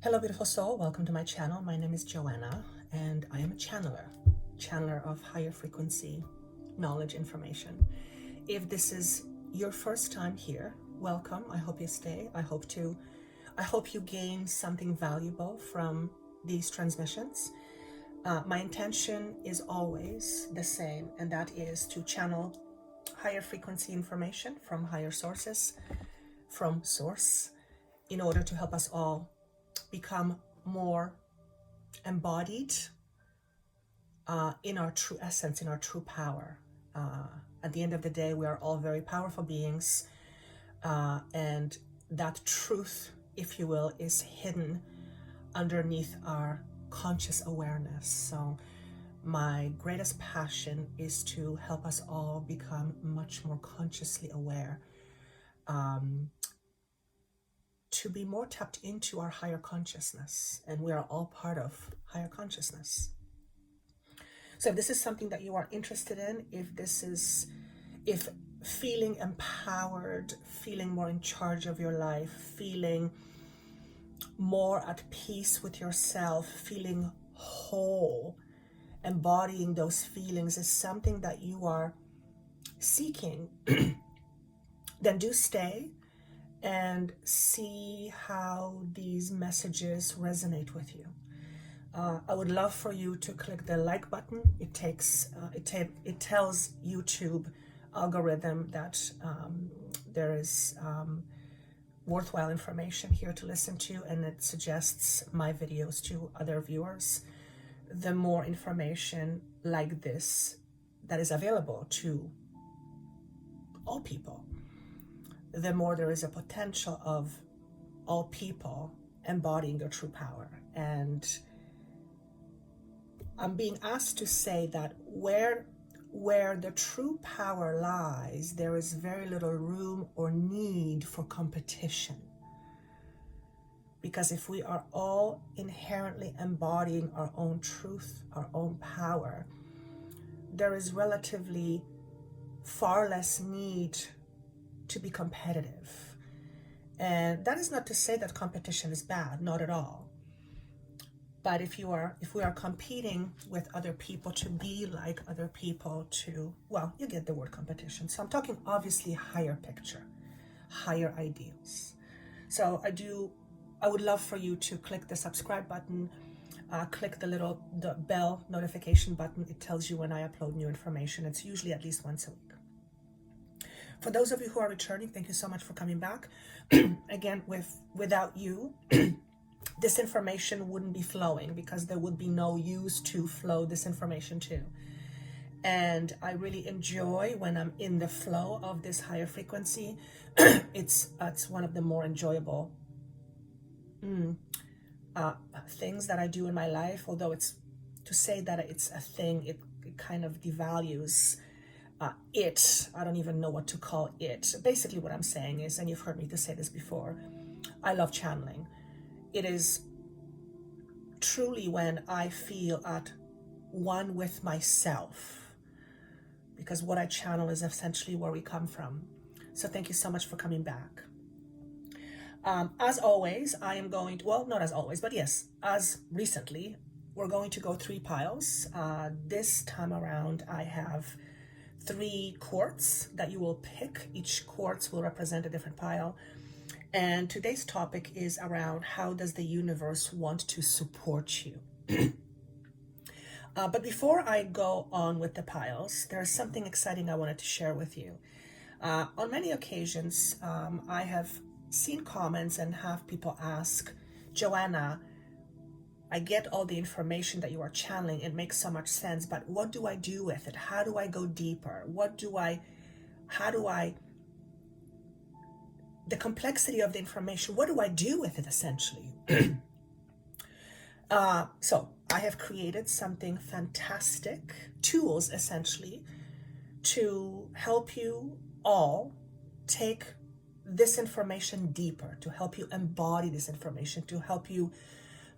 Hello, beautiful soul. Welcome to my channel. My name is Joanna, and I am a channeler of higher frequency knowledge information. If this is your first time here, welcome. I hope you stay. I hope you gain something valuable from these transmissions. My intention is always the same, and that is to channel higher frequency information from higher sources, from source, in order to help us all become more embodied in our true essence, in our true power. At the end of the day, we are all very powerful beings, and that truth, if you will, is hidden underneath our conscious awareness. So my greatest passion is to help us all become much more consciously aware, to be more tapped into our higher consciousness, and we are all part of higher consciousness. So if this is something that you are interested in, if feeling empowered, feeling more in charge of your life, feeling more at peace with yourself, feeling whole, embodying those feelings is something that you are seeking, then do stay and see how these messages resonate with you. I would love for you to click the like button. It tells YouTube algorithm that there is worthwhile information here to listen to, and it suggests my videos to other viewers. The more information like this that is available to all people, the more there is a potential of all people embodying their true power. And I'm being asked to say that where the true power lies, there is very little room or need for competition. Because if we are all inherently embodying our own truth, our own power, there is relatively far less need to be competitive. And that is not to say that competition is bad, not at all. But if we are competing with other people to be like other people, you get the word competition. So I'm talking obviously higher picture, higher ideals. So I would love for you to click the subscribe button, click the bell notification button. It tells you when I upload new information. It's usually at least once a week. For those of you who are returning, thank you so much for coming back. Again, without you, this information wouldn't be flowing, because there would be no use to flow this information to. And I really enjoy when I'm in the flow of this higher frequency. It's one of the more enjoyable things that I do in my life. Although to say that it's a thing, it kind of devalues I don't even know what to call it. Basically what I'm saying is, and you've heard me to say this before, I love channeling. It is truly when I feel at one with myself, because what I channel is essentially where we come from. So thank you so much for coming back. As always, I am going to, well, not as always, but yes, as recently, we're going to go 3 piles. This time around, I have 3 quartz that you will pick. Each quartz will represent a different pile. And today's topic is around how does the universe want to support you? But before I go on with the piles, there's something exciting I wanted to share with you. On many occasions, I have seen comments and have people ask, Joanna, I get all the information that you are channeling. It makes so much sense, but what do I do with it? How do I go deeper? The complexity of the information, what do I do with it essentially? So I have created something fantastic, tools essentially, to help you all take this information deeper, to help you embody this information, to help you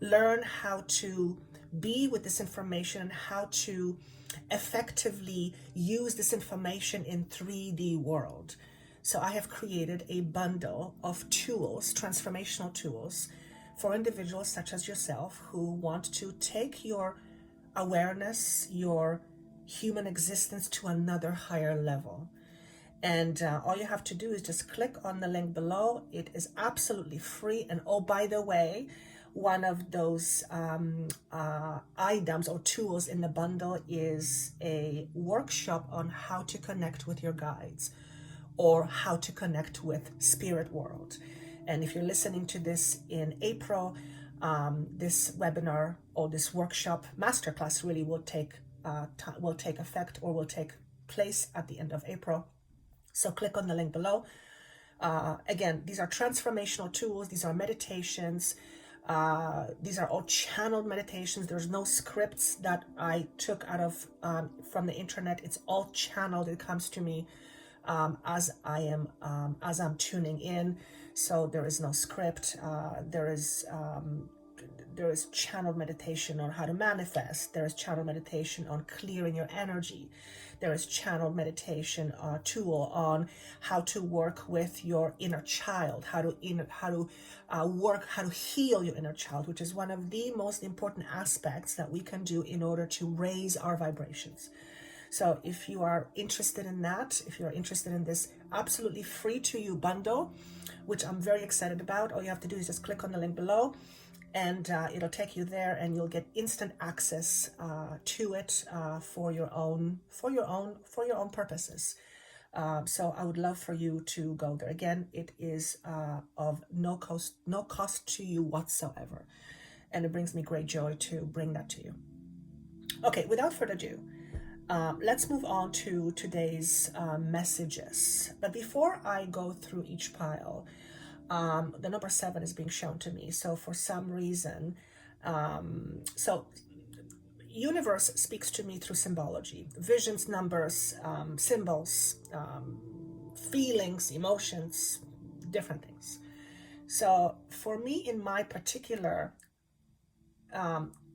learn how to be with this information and how to effectively use this information in 3D world. So I have created a bundle of tools, transformational tools, for individuals such as yourself who want to take your awareness, your human existence to another higher level. And all you have to do is just click on the link below. It is absolutely free. And oh, by the way, one of those items or tools in the bundle is a workshop on how to connect with your guides or how to connect with spirit world. And if you're listening to this in April, this webinar or this workshop masterclass really will take effect or will take place at the end of April. So click on the link below. Again, these are transformational tools. These are meditations. These are all channeled meditations. There's no scripts that I took out of from the internet. It's all channeled. It comes to me as I'm tuning in. So there is no script. There is channeled meditation on how to manifest. There is channeled meditation on clearing your energy. There is channeled meditation tool on how to work with your inner child, how to heal your inner child, which is one of the most important aspects that we can do in order to raise our vibrations. So if you are interested in that, if you're interested in this absolutely free to you bundle, which I'm very excited about, all you have to do is just click on the link below, and it'll take you there, and you'll get instant access to it for your own purposes. So I would love for you to go there. Again, it is of no cost to you whatsoever, and it brings me great joy to bring that to you. Okay, without further ado, let's move on to today's messages. But before I go through each pile, the number 7 is being shown to me. So for some reason, so universe speaks to me through symbology, visions, numbers, symbols, feelings, emotions, different things. So for me, in my particular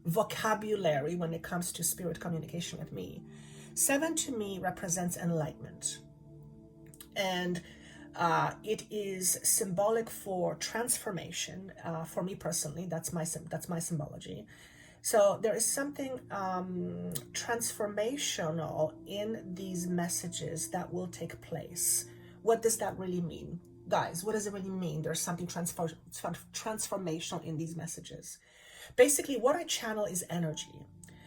vocabulary, when it comes to spirit communication with me, 7 to me represents enlightenment. And it is symbolic for transformation. For me personally, that's my symbology. So there is something transformational in these messages that will take place. What does that really mean? Guys, what does it really mean? There's something transformational in these messages. Basically, what I channel is energy.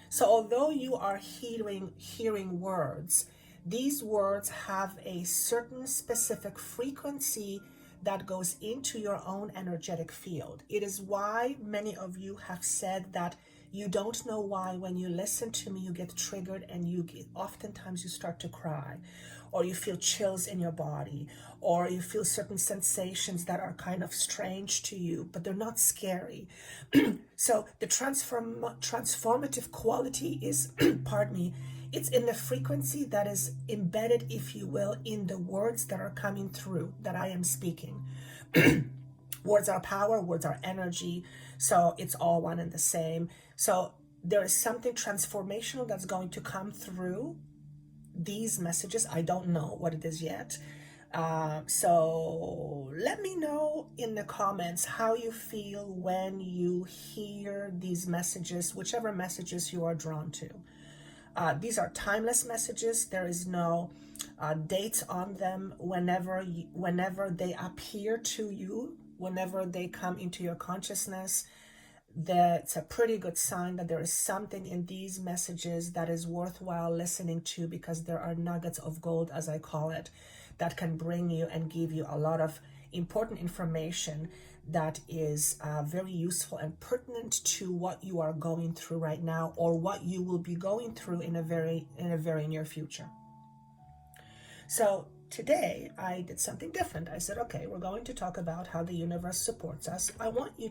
So although you are hearing words, these words have a certain specific frequency that goes into your own energetic field. It is why many of you have said that you don't know why when you listen to me you get triggered, and oftentimes you start to cry, or you feel chills in your body, or you feel certain sensations that are kind of strange to you, but they're not scary. So the transformative quality is, pardon me, it's in the frequency that is embedded, if you will, in the words that are coming through, that I am speaking. Words are power, words are energy, so it's all one and the same. So there is something transformational that's going to come through these messages. I don't know what it is yet. So let me know in the comments how you feel when you hear these messages, whichever messages you are drawn to. These are timeless messages. There is no dates on them. Whenever they appear to you, whenever they come into your consciousness, that's a pretty good sign that there is something in these messages that is worthwhile listening to, because there are nuggets of gold, as I call it, that can bring you and give you a lot of important information that is very useful and pertinent to what you are going through right now, or what you will be going through in a very near future. So today I did something different. I said, okay, we're going to talk about how the universe supports us. I want to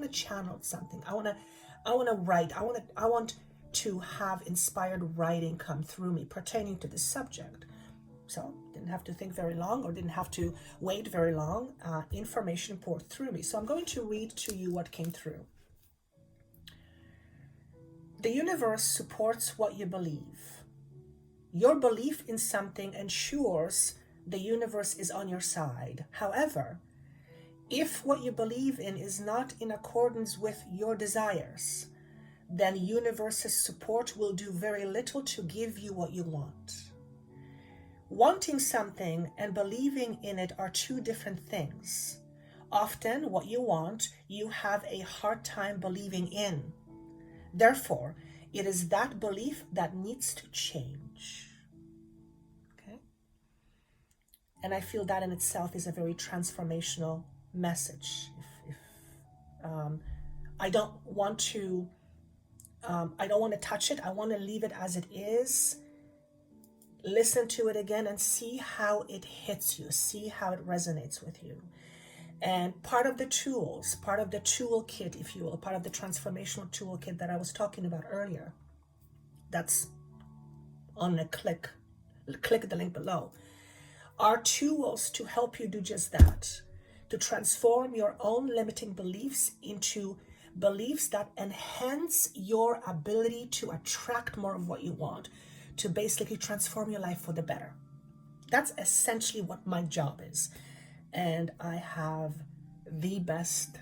channel something. I want to write. I want to have inspired writing come through me pertaining to this subject. So didn't have to think very long, or didn't have to wait very long. Information poured through me. So I'm going to read to you what came through. The universe supports what you believe. Your belief in something ensures the universe is on your side. However, If what you believe in is not in accordance with your desires, then universe's support will do very little to give you what you want. Wanting something and believing in it are two different things. Often what you want, you have a hard time believing in. Therefore, it is that belief that needs to change. Okay? And I feel that in itself is a very transformational message. I don't want to touch it. I want to leave it as it is. Listen to it again and see how it hits you. See how it resonates with you. And part of the tools, part of the toolkit, if you will, part of the transformational toolkit that I was talking about earlier, that's on the click the link below, are tools to help you do just that, to transform your own limiting beliefs into beliefs that enhance your ability to attract more of what you want, to basically transform your life for the better. That's essentially what my job is. And I have the best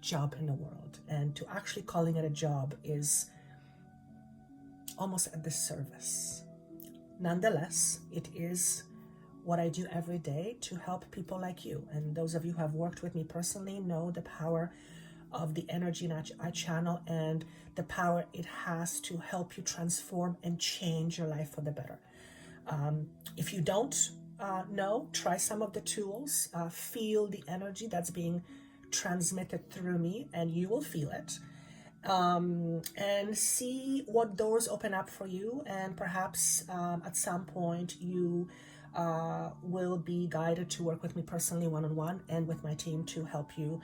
job in the world. And to actually calling it a job is almost a disservice. Nonetheless, it is what I do every day to help people like you. And those of you who have worked with me personally know the power of the energy I channel and the power it has to help you transform and change your life for the better. If you don't know, try some of the tools, feel the energy that's being transmitted through me, and you will feel it. And see what doors open up for you, and perhaps at some point you will be guided to work with me personally one-on-one and with my team to help you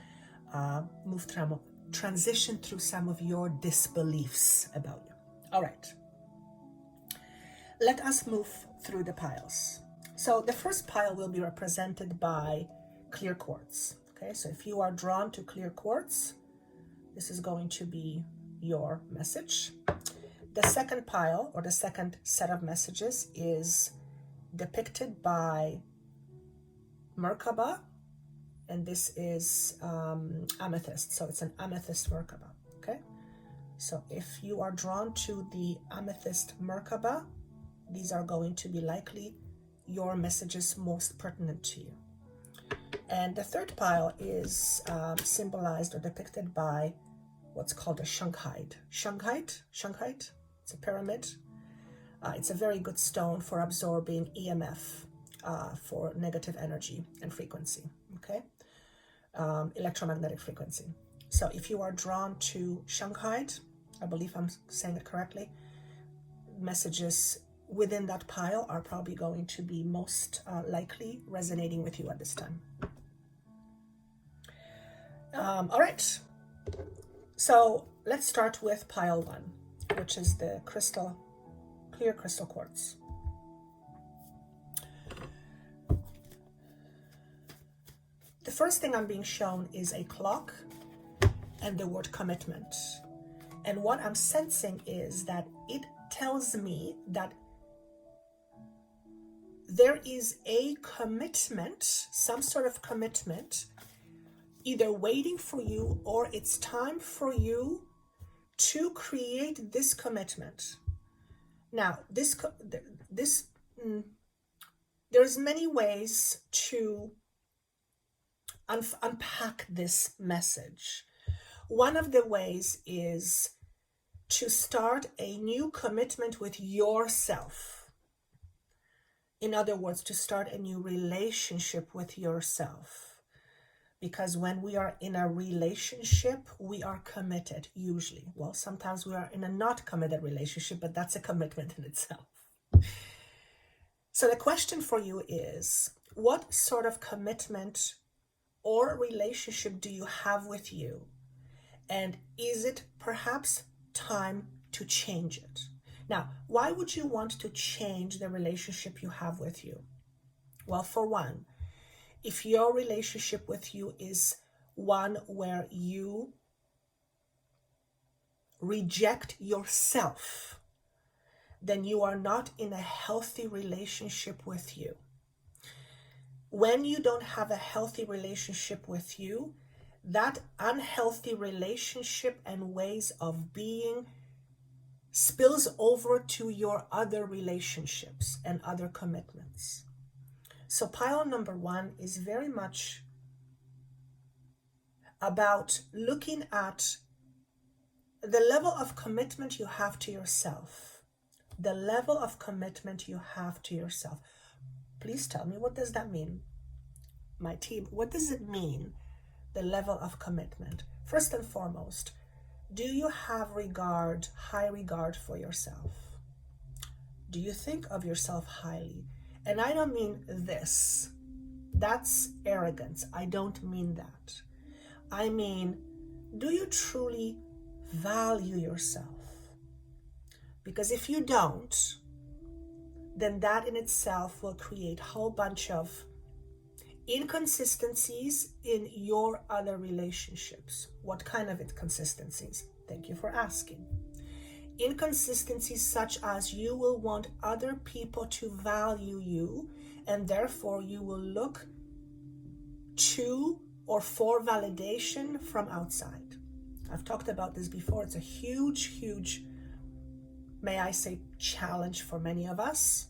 move through, transition through some of your disbeliefs about you. All right, let us move through the piles. So the first pile will be represented by clear quartz. Okay, so if you are drawn to clear quartz, this is going to be your message. The second pile, or the second set of messages, is depicted by Merkaba, and this is Amethyst. So it's an Amethyst Merkaba. Okay, so if you are drawn to the Amethyst Merkaba, these are going to be likely your messages most pertinent to you. And the third pile is symbolized or depicted by what's called a Shungite. Shungite, it's a pyramid. It's a very good stone for absorbing EMF, for negative energy and frequency, okay? Electromagnetic frequency. So if you are drawn to Shungite, I believe I'm saying it correctly, messages within that pile are probably going to be most likely resonating with you at this time. All right, so let's start with pile 1, which is the clear crystal quartz. The first thing I'm being shown is a clock and the word commitment. And what I'm sensing is that it tells me that there is a commitment, some sort of commitment, either waiting for you or it's time for you to create this commitment. Now, there's many ways to unpack this message. One of the ways is to start a new commitment with yourself. In other words, to start a new relationship with yourself. Because when we are in a relationship, we are committed, usually. Well, sometimes we are in a not committed relationship, but that's a commitment in itself. So the question for you is, what sort of commitment or relationship do you have with you? And is it perhaps time to change it? Now, why would you want to change the relationship you have with you? Well, for one, if your relationship with you is one where you reject yourself, then you are not in a healthy relationship with you. when you don't have a healthy relationship with you, that unhealthy relationship and ways of being spills over to your other relationships and other commitments. So pile number 1 is very much about looking at the level of commitment you have to yourself. The level of commitment you have to yourself. Please tell me, what does that mean? My team, what does it mean, the level of commitment? First and foremost, do you have high regard for yourself? Do you think of yourself highly? And I don't mean this. That's arrogance. I don't mean that. I mean, do you truly value yourself? Because if you don't, then that in itself will create a whole bunch of inconsistencies in your other relationships. What kind of inconsistencies? Thank you for asking. Inconsistencies such as you will want other people to value you, and therefore you will look to or for validation from outside. I've talked about this before. It's a huge, may I say, challenge for many of us.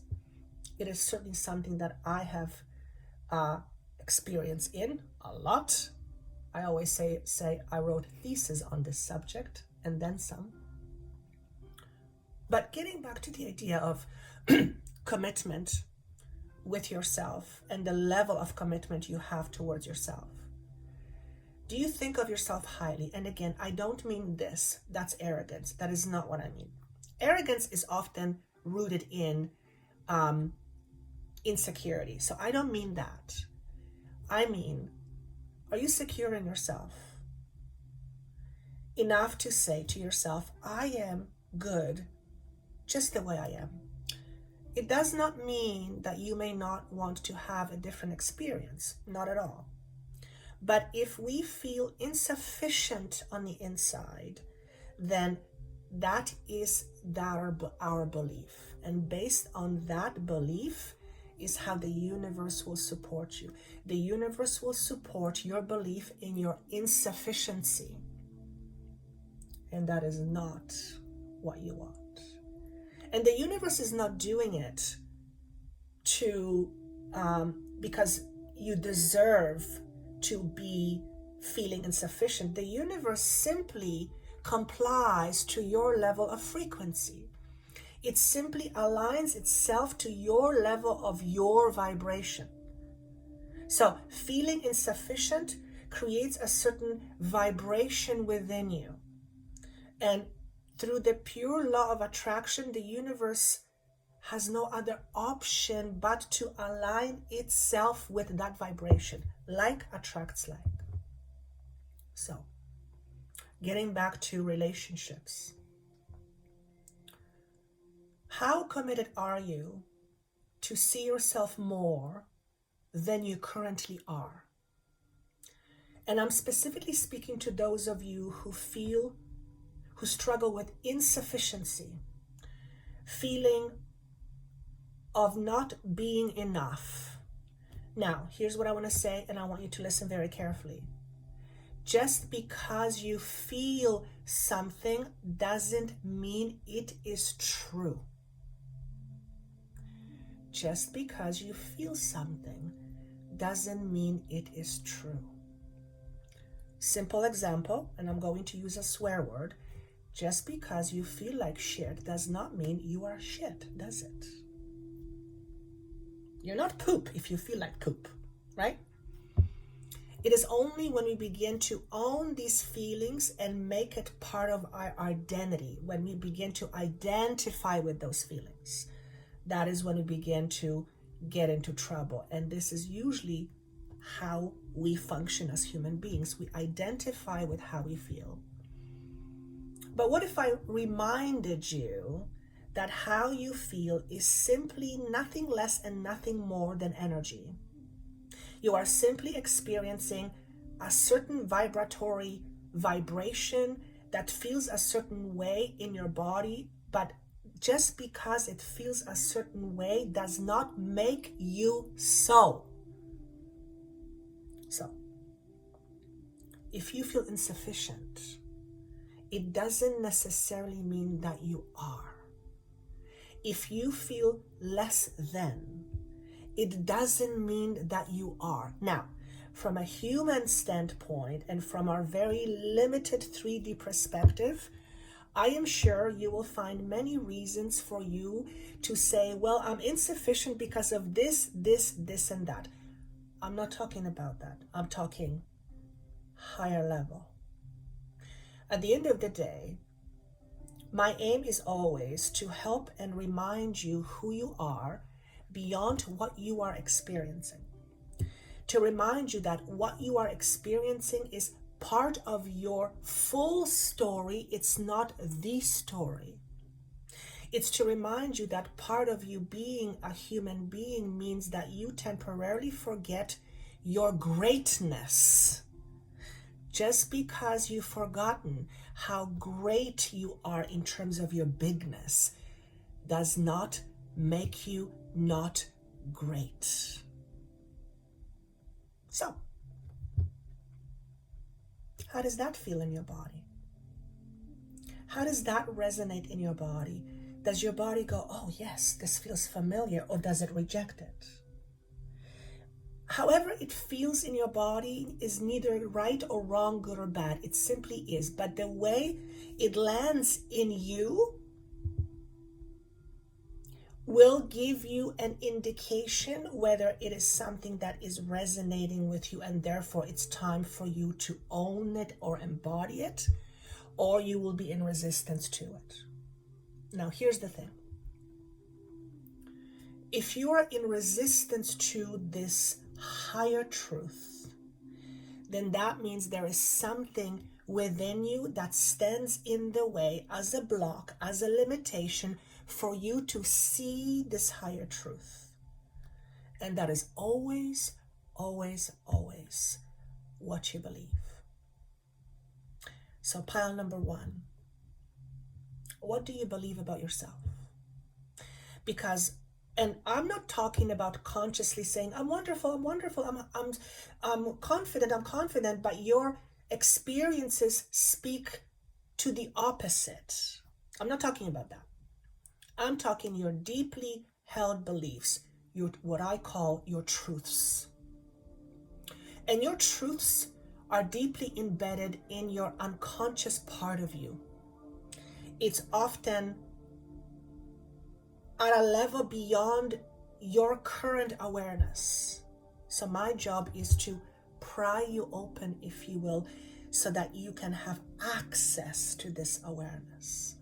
It is certainly something that I have experience in a lot. I always say I wrote thesis on this subject and then some. But getting back to the idea of commitment with yourself and the level of commitment you have towards yourself. Do you think of yourself highly? And again, I don't mean this. That's arrogance. That is not what I mean. Arrogance is often rooted in insecurity. So I don't mean that. I mean, are you secure in yourself enough to say to yourself, I am good just the way I am? It does not mean that you may not want to have a different experience. Not at all. But if we feel insufficient on the inside, then that is our belief. And based on that belief is how the universe will support you. The universe will support your belief in your insufficiency. And that is not what you want. And the universe is not doing it because you deserve to be feeling insufficient. The universe simply complies to your level of frequency. It simply aligns itself to your level of your vibration. So feeling insufficient creates a certain vibration within you. And through the pure law of attraction, the universe has no other option but to align itself with that vibration. Like attracts like. So, getting back to relationships. How committed are you to see yourself more than you currently are? And I'm specifically speaking to those of you who struggle with insufficiency, feeling of not being enough. Now, here's what I want to say, and I want you to listen very carefully. Just because you feel something doesn't mean it is true. Just because you feel something doesn't mean it is true. Simple example, and I'm going to use a swear word. Just because you feel like shit does not mean you are shit, does it? You're not poop if you feel like poop, right? It is only when we begin to own these feelings and make it part of our identity, when we begin to identify with those feelings, that is when we begin to get into trouble. And this is usually how we function as human beings. We identify with how we feel. But what if I reminded you that how you feel is simply nothing less and nothing more than energy? You are simply experiencing a certain vibratory vibration that feels a certain way in your body, but just because it feels a certain way does not make you so. if you feel insufficient, it doesn't necessarily mean that you are. If you feel less than, it doesn't mean that you are. Now, from a human standpoint and from our very limited 3D perspective, I am sure you will find many reasons for you to say, well, I'm insufficient because of this, and that. I'm not talking about that. I'm talking higher level. At the end of the day, my aim is always to help and remind you who you are beyond what you are experiencing. To remind you that what you are experiencing is part of your full story. It's not the story. It's to remind you that part of you being a human being means that you temporarily forget your greatness. Just because you've forgotten how great you are in terms of your bigness does not make you not great. So, how does that feel in your body? How does that resonate in your body? Does your body go, oh yes, this feels familiar, or does it reject it? However it feels in your body is neither right or wrong, good or bad. It simply is. But the way it lands in you will give you an indication whether it is something that is resonating with you, and therefore it's time for you to own it or embody it, or you will be in resistance to it. Now, here's the thing. If you are in resistance to this higher truth, then that means there is something within you that stands in the way as a block, as a limitation for you to see this higher truth. And that is always, always, always what you believe. So pile number 1, what do you believe about yourself? Because, and I'm not talking about consciously saying, I'm wonderful, I'm confident, but your experiences speak to the opposite. I'm not talking about that. I'm talking your deeply held beliefs, what I call your truths. And your truths are deeply embedded in your unconscious part of you. It's often at a level beyond your current awareness. So my job is to pry you open, if you will, so that you can have access to this awareness.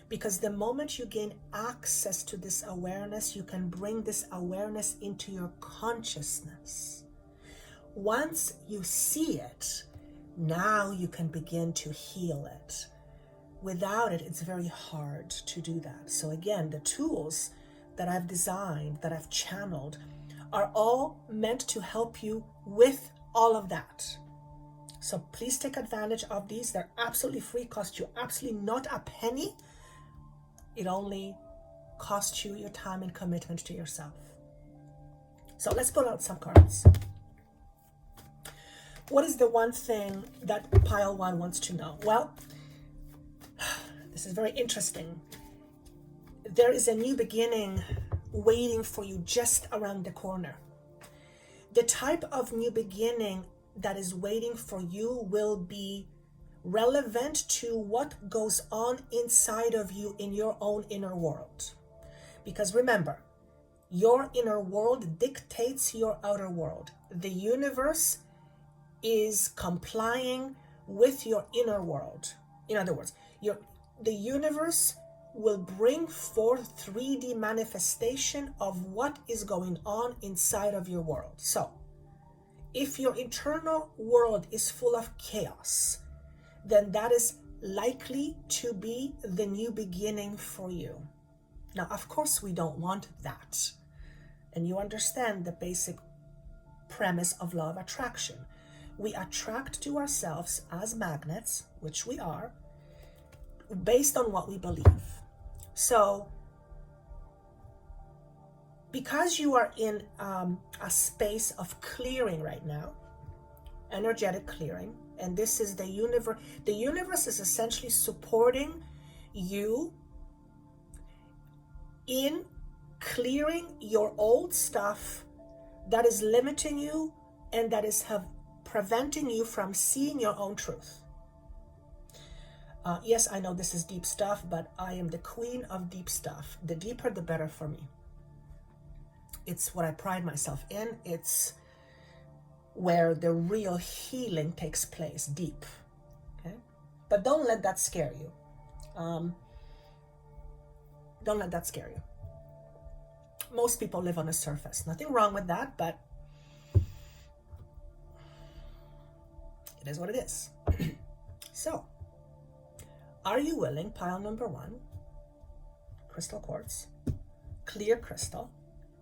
Because the moment you gain access to this awareness, you can bring this awareness into your consciousness. Once you see it, now you can begin to heal it. Without it, it's very hard to do that. So again, the tools that I've designed, that I've channeled, are all meant to help you with all of that. So please take advantage of these. They're absolutely free, cost you absolutely not a penny. It only costs you your time and commitment to yourself. So let's pull out some cards. What is the one thing that pile 1 wants to know? Well, this is very interesting. There is a new beginning waiting for you just around the corner. The type of new beginning that is waiting for you will be relevant to what goes on inside of you in your own inner world. Because remember, your inner world dictates your outer world. The universe is complying with your inner world. In other words, the universe will bring forth 3D manifestation of what is going on inside of your world. So, if your internal world is full of chaos, then that is likely to be the new beginning for you. Now, of course, we don't want that. And you understand the basic premise of law of attraction. We attract to ourselves as magnets, which we are, based on what we believe. So, because you are in a space of clearing right now, energetic clearing. And this is the universe. The universe is essentially supporting you in clearing your old stuff that is limiting you and that is preventing you from seeing your own truth. Yes, I know this is deep stuff, but I am the queen of deep stuff. The deeper, the better for me. It's what I pride myself in. It's where the real healing takes place, deep. Okay? But don't let that scare you. Don't let that scare you. Most people live on the surface. Nothing wrong with that, but it is what it is. So, are you willing, pile number 1, crystal quartz, clear crystal,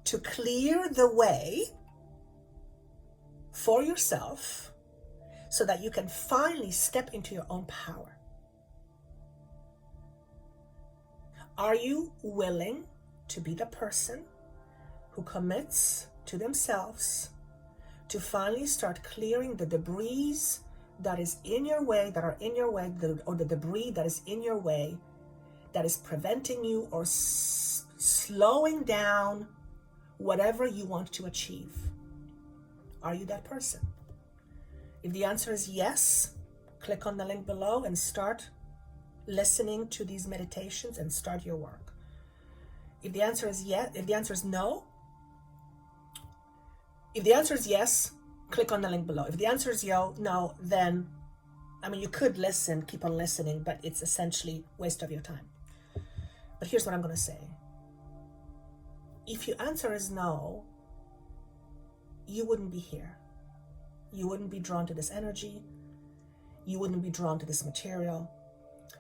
to clear the way for yourself so that you can finally step into your own power? Are you willing to be the person who commits to themselves to finally start clearing the debris that is in your way, or the debris that is in your way that is preventing you or slowing down whatever you want to achieve? Are you that person? If the answer is yes, click on the link below and start listening to these meditations and start your work. If the answer is yes, if the answer is no, if the answer is yes, click on the link below. If the answer is no, then, I mean, you could listen, keep on listening, but it's essentially a waste of your time. But here's what I'm going to say. If your answer is no, you wouldn't be here. You wouldn't be drawn to this energy. You wouldn't be drawn to this material.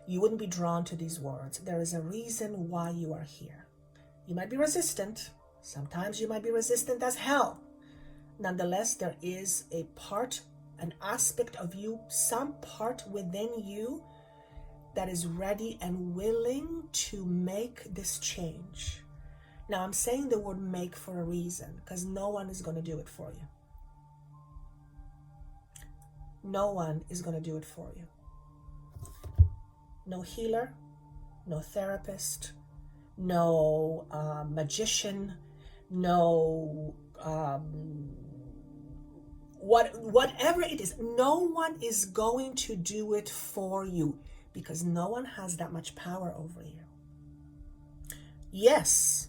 You wouldn't be drawn to these words. There is a reason why you are here. You might be resistant. Sometimes you might be resistant as hell. Nonetheless, there is a part, an aspect of you, some part within you that is ready and willing to make this change. Now, I'm saying the word make for a reason, because no one is going to do it for you. No one is going to do it for you. No healer, no therapist, no magician, no whatever it is. No one is going to do it for you, because no one has that much power over you. Yes,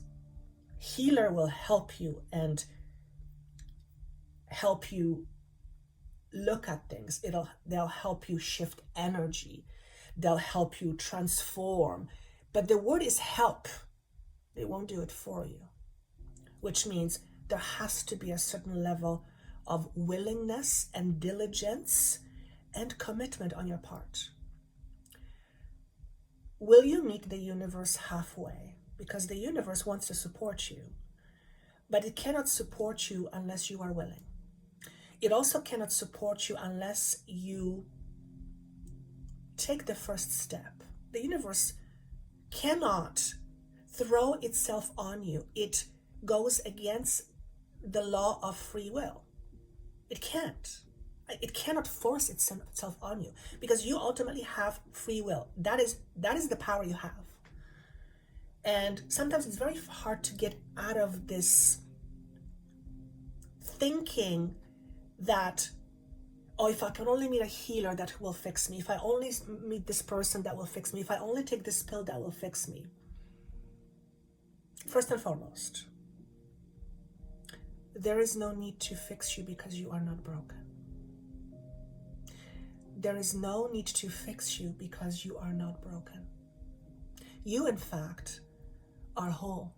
healer will help you and help you look at things. They'll help you shift energy. They'll help you transform. But the word is help. They won't do it for you, which means there has to be a certain level of willingness and diligence and commitment on your part. Will you meet the universe halfway? Because the universe wants to support you, but it cannot support you unless you are willing. It also cannot support you unless you take the first step. The universe cannot throw itself on you. It goes against the law of free will. It can't. It cannot force itself on you, because you ultimately have free will. That is the power you have. And sometimes it's very hard to get out of this thinking that, oh, if I can only meet a healer, that will fix me. If I only meet this person, that will fix me. If I only take this pill, that will fix me. First and foremost, there is no need to fix you, because you are not broken. There is no need to fix you, because you are not broken. You, in fact, are whole.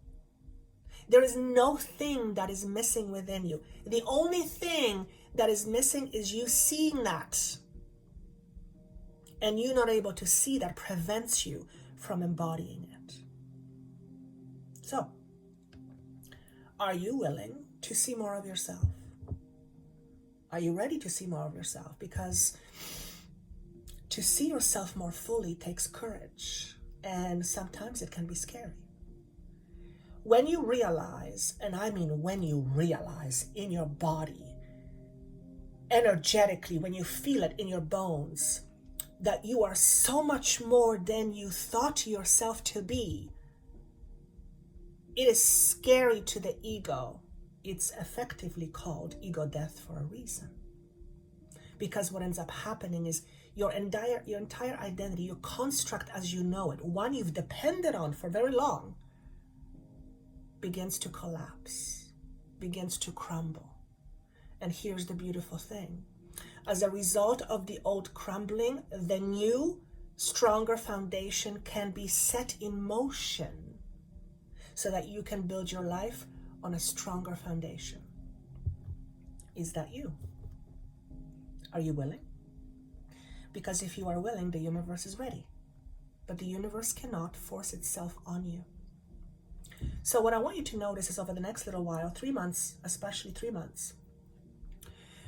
There is no thing that is missing within you. The only thing that is missing is you seeing that. And you not able to see that prevents you from embodying it. So, are you willing to see more of yourself? Are you ready to see more of yourself? Because to see yourself more fully takes courage, and sometimes it can be scary. When you realize, and I mean when you realize in your body energetically, when you feel it in your bones, that you are so much more than you thought yourself to be, it is scary to the ego. It's effectively called ego death for a reason. Because what ends up happening is your entire identity, your construct as you know it, one you've depended on for very long, begins to collapse, begins to crumble. And here's the beautiful thing. As a result of the old crumbling, the new, stronger foundation can be set in motion so that you can build your life on a stronger foundation. Is that you? Are you willing? Because if you are willing, the universe is ready. But the universe cannot force itself on you. So what I want you to notice is over the next little while, 3 months, especially 3 months,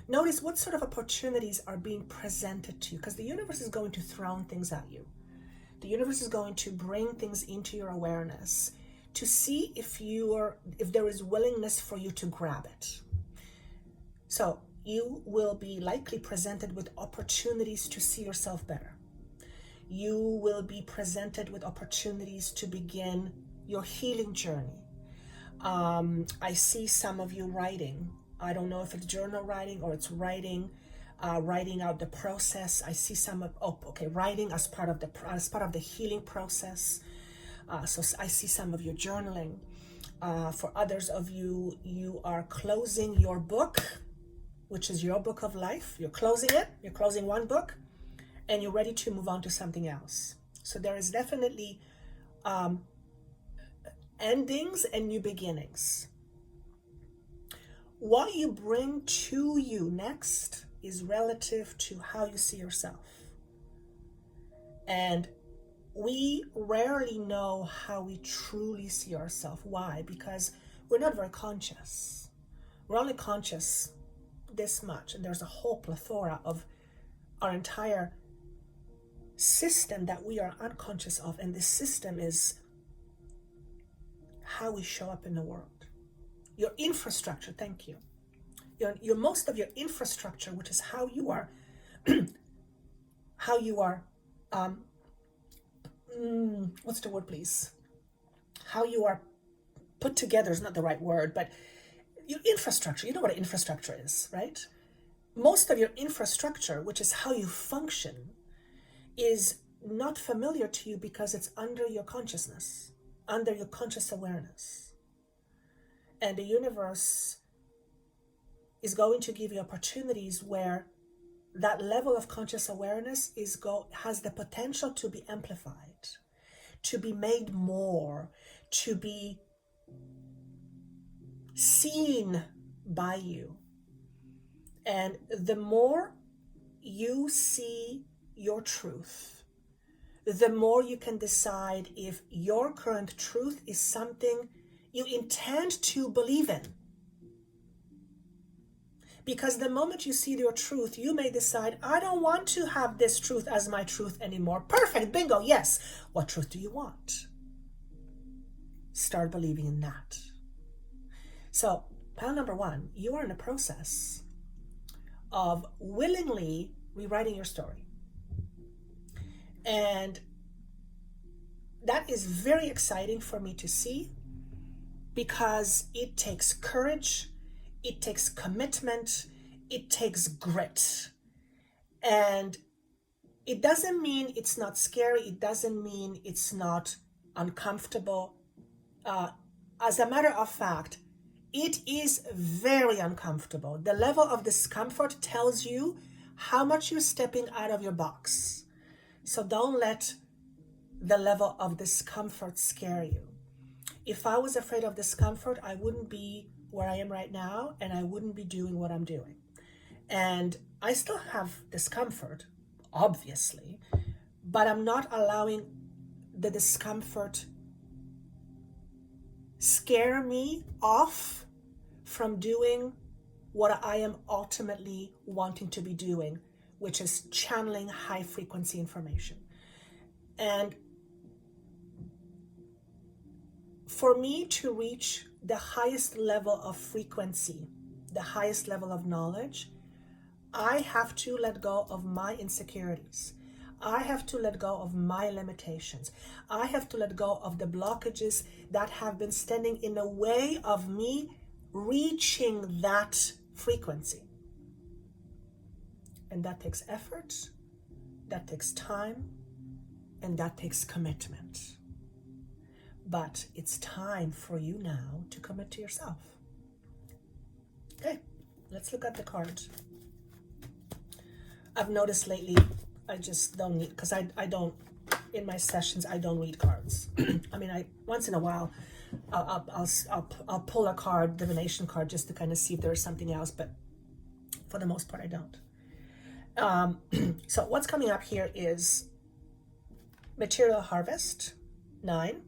notice what sort of opportunities are being presented to you, because the universe is going to throw things at you. The universe is going to bring things into your awareness to see if there is willingness for you to grab it. So you will be likely presented with opportunities to see yourself better. You will be presented with opportunities to begin your healing journey. I see some of you writing. I don't know if it's journal writing or it's writing out the process. I see some of writing as part of the healing process. So I see some of you journaling. For others of you, you are closing your book, which is your book of life. You're closing it. You're closing one book, and you're ready to move on to something else. So there is definitely endings and new beginnings. What you bring to you next is relative to how you see yourself. And we rarely know how we truly see ourselves. Why? Because we're not very conscious. We're only conscious this much, and there's a whole plethora of our entire system that we are unconscious of, and this system is how we show up in the world. Your infrastructure, thank you. Your most of your infrastructure, which is how you are what's the word, please? How you are put together is not the right word, but your infrastructure, you know what an infrastructure is, right? Most of your infrastructure, which is how you function, is not familiar to you because it's under your consciousness, under your conscious awareness. And the universe is going to give you opportunities where that level of conscious awareness has the potential to be amplified, to be made more, to be seen by you. And the more you see your truth, the more you can decide if your current truth is something you intend to believe in. Because the moment you see your truth, you may decide, I don't want to have this truth as my truth anymore. Perfect, bingo, yes. What truth do you want? Start believing in that. So, pile number 1, you are in a process of willingly rewriting your story. And that is very exciting for me to see, because it takes courage, it takes commitment, it takes grit. And it doesn't mean it's not scary, it doesn't mean it's not uncomfortable. As a matter of fact, it is very uncomfortable. The level of discomfort tells you how much you're stepping out of your box. So don't let the level of discomfort scare you. If I was afraid of discomfort, I wouldn't be where I am right now, and I wouldn't be doing what I'm doing. And I still have discomfort, obviously, but I'm not allowing the discomfort scare me off from doing what I am ultimately wanting to be doing, which is channeling high frequency information. And for me to reach the highest level of frequency, the highest level of knowledge, I have to let go of my insecurities. I have to let go of my limitations. I have to let go of the blockages that have been standing in the way of me reaching that frequency. And that takes effort, that takes time, and that takes commitment. But it's time for you now to commit to yourself. Okay, let's look at the cards. I've noticed lately, I just don't need, because I don't, in my sessions, I don't read cards. I mean, once in a while, I'll pull a card, divination card, just to kind of see if there's something else, but for the most part, I don't. So what's coming up here is Material Harvest, 9.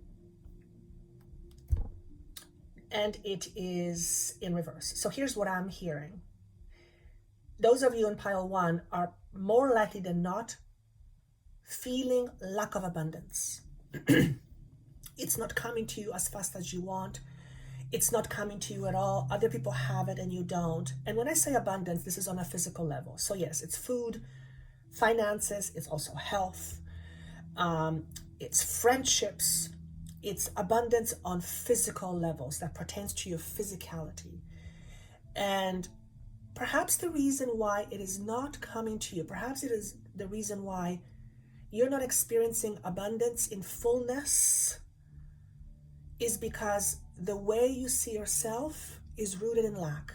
And it is in reverse. So here's what I'm hearing. Those of you in pile 1 are more likely than not feeling lack of abundance. It's not coming to you as fast as you want. It's not coming to you at all. Other people have it and you don't. And when I say abundance, this is on a physical level. So yes, it's food, finances, it's also health, it's friendships, it's abundance on physical levels that pertains to your physicality. And perhaps the reason why it is not coming to you, perhaps it is the reason why you're not experiencing abundance in fullness, is because the way you see yourself is rooted in lack,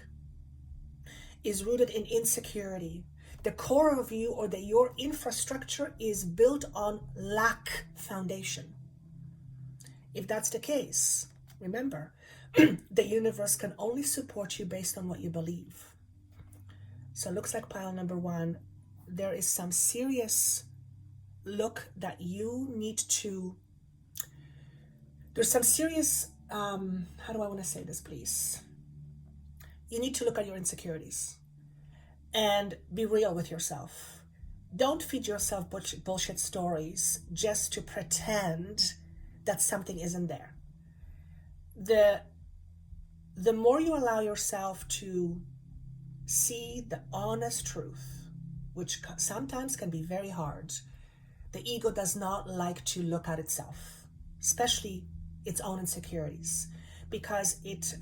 is rooted in insecurity. The core of you, or your infrastructure, is built on lack foundation. If that's the case, remember, the universe can only support you based on what you believe. So it looks like pile number 1, there is some serious look that you need to, there's some serious, how do I want to say this, please? You need to look at your insecurities and be real with yourself. Don't feed yourself bullshit stories just to pretend that something isn't there. The more you allow yourself to see the honest truth, which sometimes can be very hard, the ego does not like to look at itself, especially its own insecurities, because it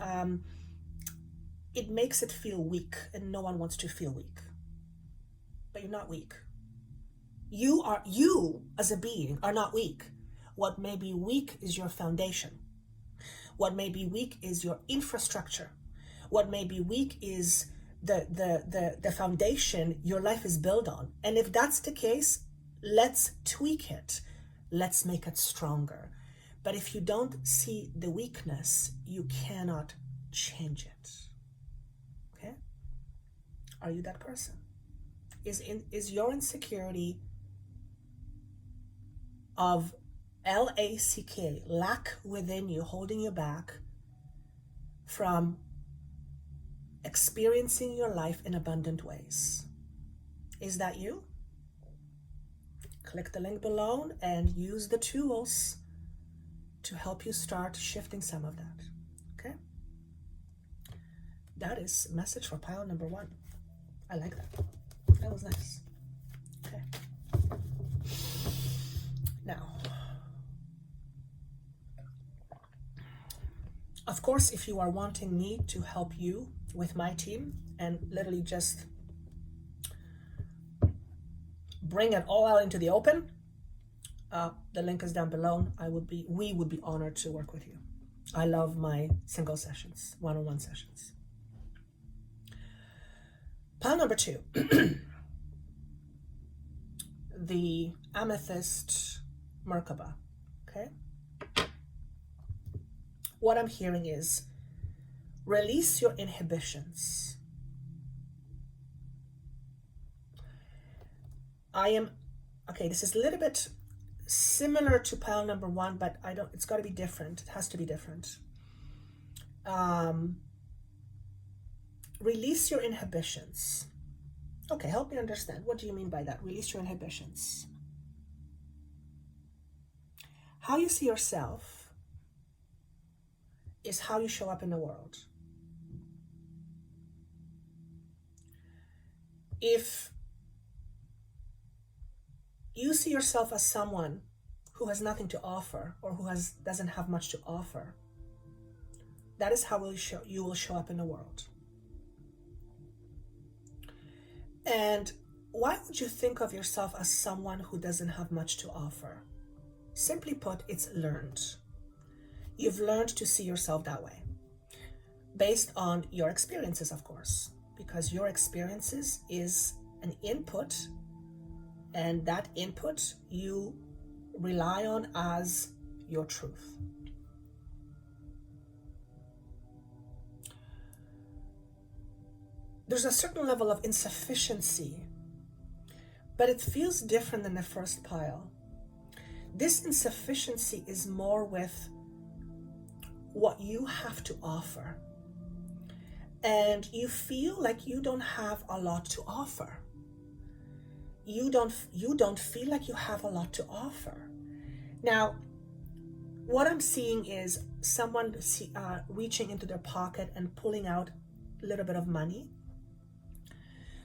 makes it feel weak, and no one wants to feel weak. But you're not weak. You as a being are not weak. What may be weak is your foundation. What may be weak is your infrastructure. What may be weak is the foundation your life is built on. And if that's the case, let's tweak it. Let's make it stronger. But if you don't see the weakness, you cannot change it. Okay? Are you that person? Is your insecurity of LACK, lack within you, holding you back from experiencing your life in abundant ways? Is that you? Click the link below and use the tools to help you start shifting some of that. Okay? That is a message for pile number 1. I like that. That was nice. Okay. Now, of course, if you are wanting me to help you with my team and literally just bring it all out into the open, the link is down below. We would be honored to work with you. I love my single sessions, one-on-one sessions. Pile number 2, the Amethyst Merkaba. Okay. What I'm hearing is release your inhibitions. This is a little bit similar to pile number 1, but it's got to be different. It has to be different. Release your inhibitions. Okay, help me understand. What do you mean by that? Release your inhibitions. How you see yourself is how you show up in the world. If you see yourself as someone who has nothing to offer or who doesn't have much to offer, that is how you will show up in the world. And why would you think of yourself as someone who doesn't have much to offer? Simply put, it's learned. You've learned to see yourself that way, based on your experiences, of course, because your experiences is an input, and that input you rely on as your truth. There's a certain level of insufficiency, but it feels different than the first pile. This insufficiency is more with what you have to offer, and you feel like you don't have a lot to offer. You don't feel like you have a lot to offer. Now, what I'm seeing is someone reaching into their pocket and pulling out a little bit of money.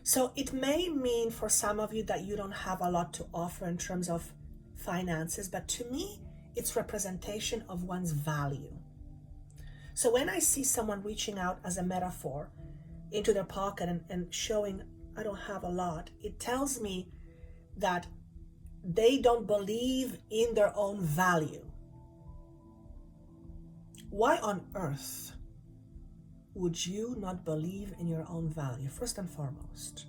So it may mean for some of you that you don't have a lot to offer in terms of finances, but to me, it's representation of one's value. So when I see someone reaching out as a metaphor into their pocket and showing, I don't have a lot, it tells me that they don't believe in their own value. Why on earth would you not believe in your own value? First and foremost,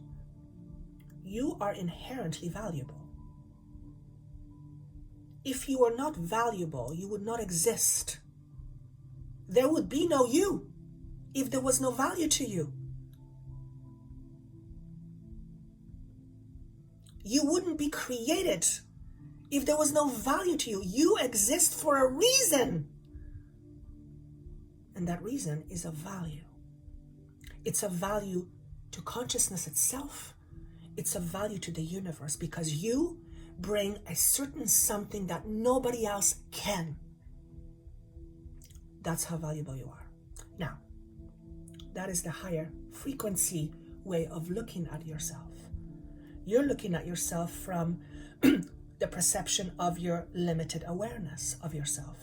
you are inherently valuable. If you are not valuable, you would not exist. There would be no you if there was no value to you. You wouldn't be created if there was no value to you. You exist for a reason. And that reason is a value. It's a value to consciousness itself. It's a value to the universe, because you bring a certain something that nobody else can. That's how valuable you are. Now, that is the higher frequency way of looking at yourself. You're looking at yourself from the perception of your limited awareness of yourself,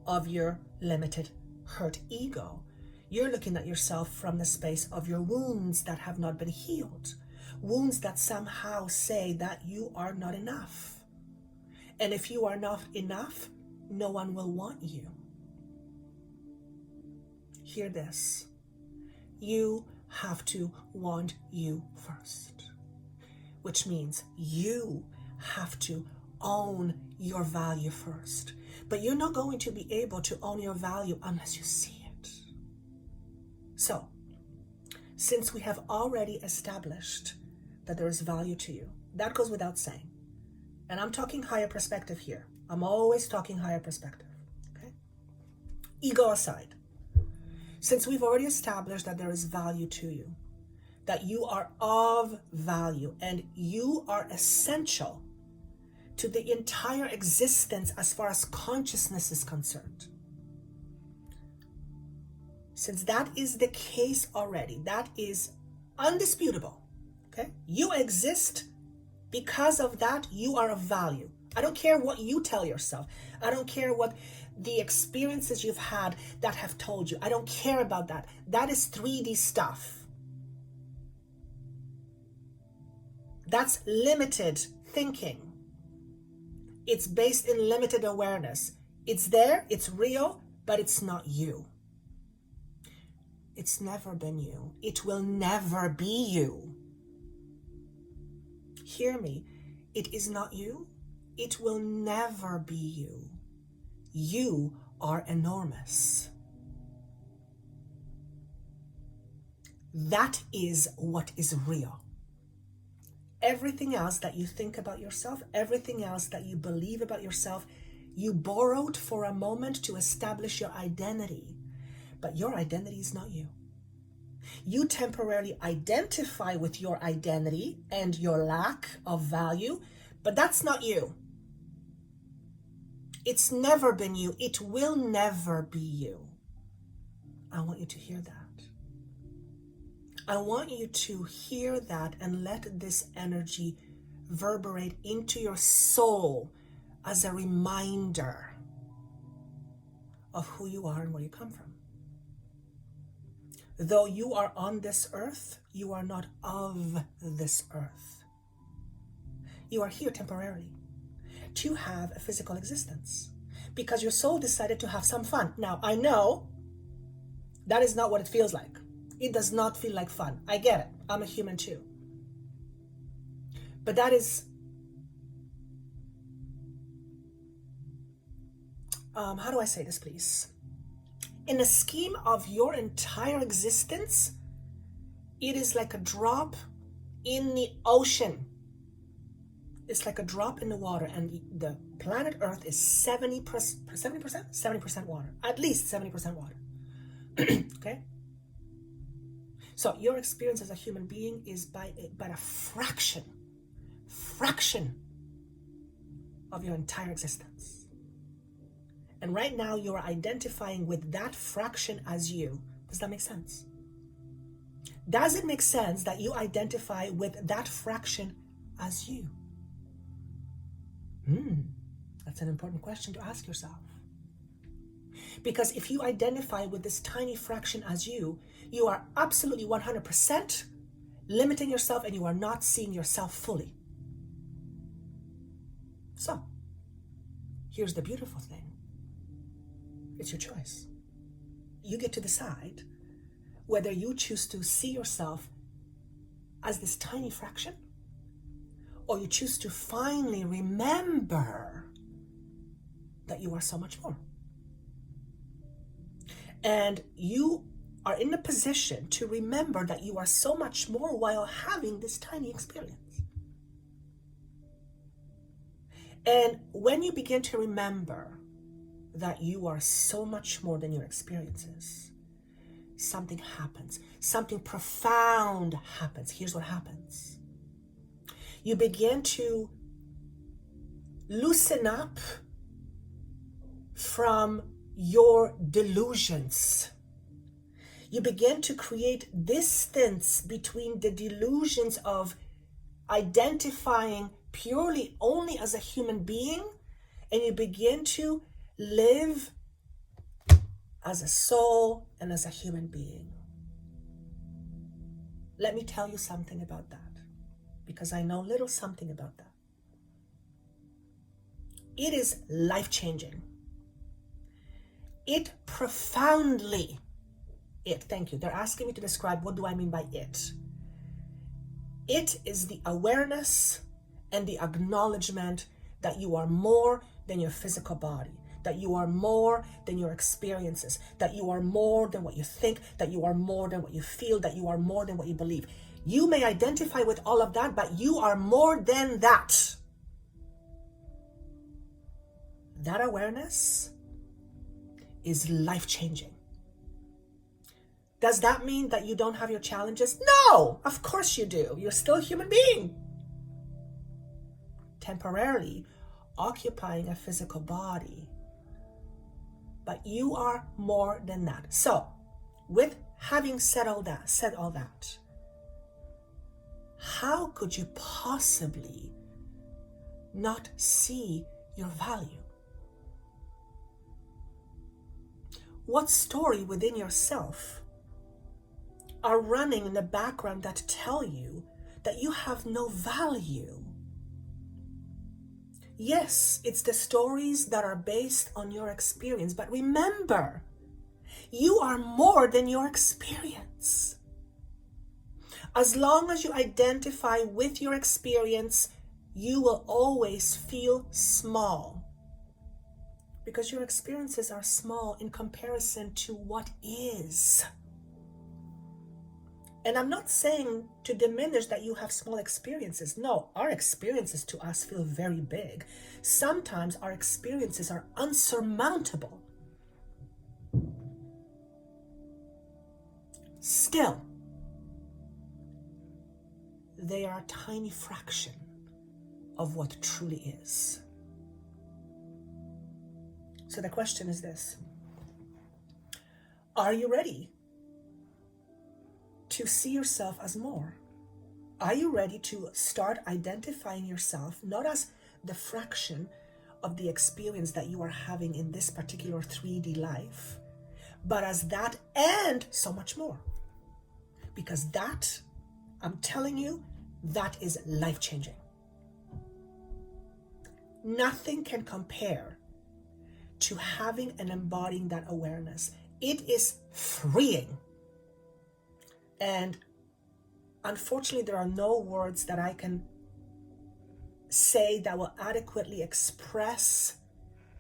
of your limited hurt ego. You're looking at yourself from the space of your wounds that have not been healed, wounds that somehow say that you are not enough. And if you are not enough, no one will want you. Hear this. You have to want you first, which means you have to own your value first. But you're not going to be able to own your value unless you see it. So, since we have already established that there is value to you, that goes without saying. And I'm talking higher perspective here. I'm always talking higher perspective. Okay? Ego aside. Since we've already established that there is value to you, that you are of value and you are essential to the entire existence as far as consciousness is concerned. Since that is the case already, that is undisputable, okay? You exist because of that. You are of value. I don't care what you tell yourself. I don't care what the experiences you've had that have told you. I don't care about that. That is 3D stuff. That's limited thinking. It's based in limited awareness. It's there, it's real, but it's not you. It's never been you. It will never be you. Hear me. It is not you. It will never be you. You are enormous. That is what is real. Everything else that you think about yourself, everything else that you believe about yourself, you borrowed for a moment to establish your identity. But your identity is not you. You temporarily identify with your identity and your lack of value, but that's not you. It's never been you. It will never be you. I want you to hear that. I want you to hear that and let this energy reverberate into your soul as a reminder of who you are and where you come from. Though you are on this earth, you are not of this earth. You are here temporarily to have a physical existence because your soul decided to have some fun. Now, I know that is not what it feels like. It does not feel like fun. I get it. I'm a human too. But that is, how do I say this, please? In the scheme of your entire existence, it is like a drop in the ocean. It's like a drop in the water, and the planet Earth is 70% water, at least 70% water. Okay? So your experience as a human being is but a fraction of your entire existence. And right now you are identifying with that fraction as you. Does that make sense? Does it make sense that you identify with that fraction as you? That's an important question to ask yourself. Because if you identify with this tiny fraction as you, you are absolutely 100% limiting yourself and you are not seeing yourself fully. So, here's the beautiful thing. It's your choice. You get to decide whether you choose to see yourself as this tiny fraction, or you choose to finally remember that you are so much more. And you are in a position to remember that you are so much more while having this tiny experience. And when you begin to remember that you are so much more than your experiences, something happens. Something profound happens. Here's what happens. You begin to loosen up from your delusions. You begin to create distance between the delusions of identifying purely only as a human being, and you begin to live as a soul and as a human being. Let me tell you something about that, because I know little something about that. It is life-changing. It profoundly, thank you. They're asking me to describe what do I mean by it. It is the awareness and the acknowledgement that you are more than your physical body, that you are more than your experiences, that you are more than what you think, that you are more than what you feel, that you are more than what you believe. You may identify with all of that, but you are more than that. That awareness is life-changing. Does that mean that you don't have your challenges? No, of course you do. You're still a human being. Temporarily occupying a physical body. But you are more than that. So, with having said all that, how could you possibly not see your value? What story within yourself are running in the background that tell you that you have no value? Yes, it's the stories that are based on your experience, but remember, you are more than your experience. As long as you identify with your experience, you will always feel small, because your experiences are small in comparison to what is. And I'm not saying to diminish that you have small experiences. No, our experiences to us feel very big. Sometimes our experiences are unsurmountable. Still, they are a tiny fraction of what truly is. So the question is this: are you ready to see yourself as more? Are you ready to start identifying yourself not as the fraction of the experience that you are having in this particular 3D life, but as that and so much more? Because that, I'm telling you, that is life-changing. Nothing can compare to having and embodying that awareness. It is freeing. And unfortunately, there are no words that I can say that will adequately express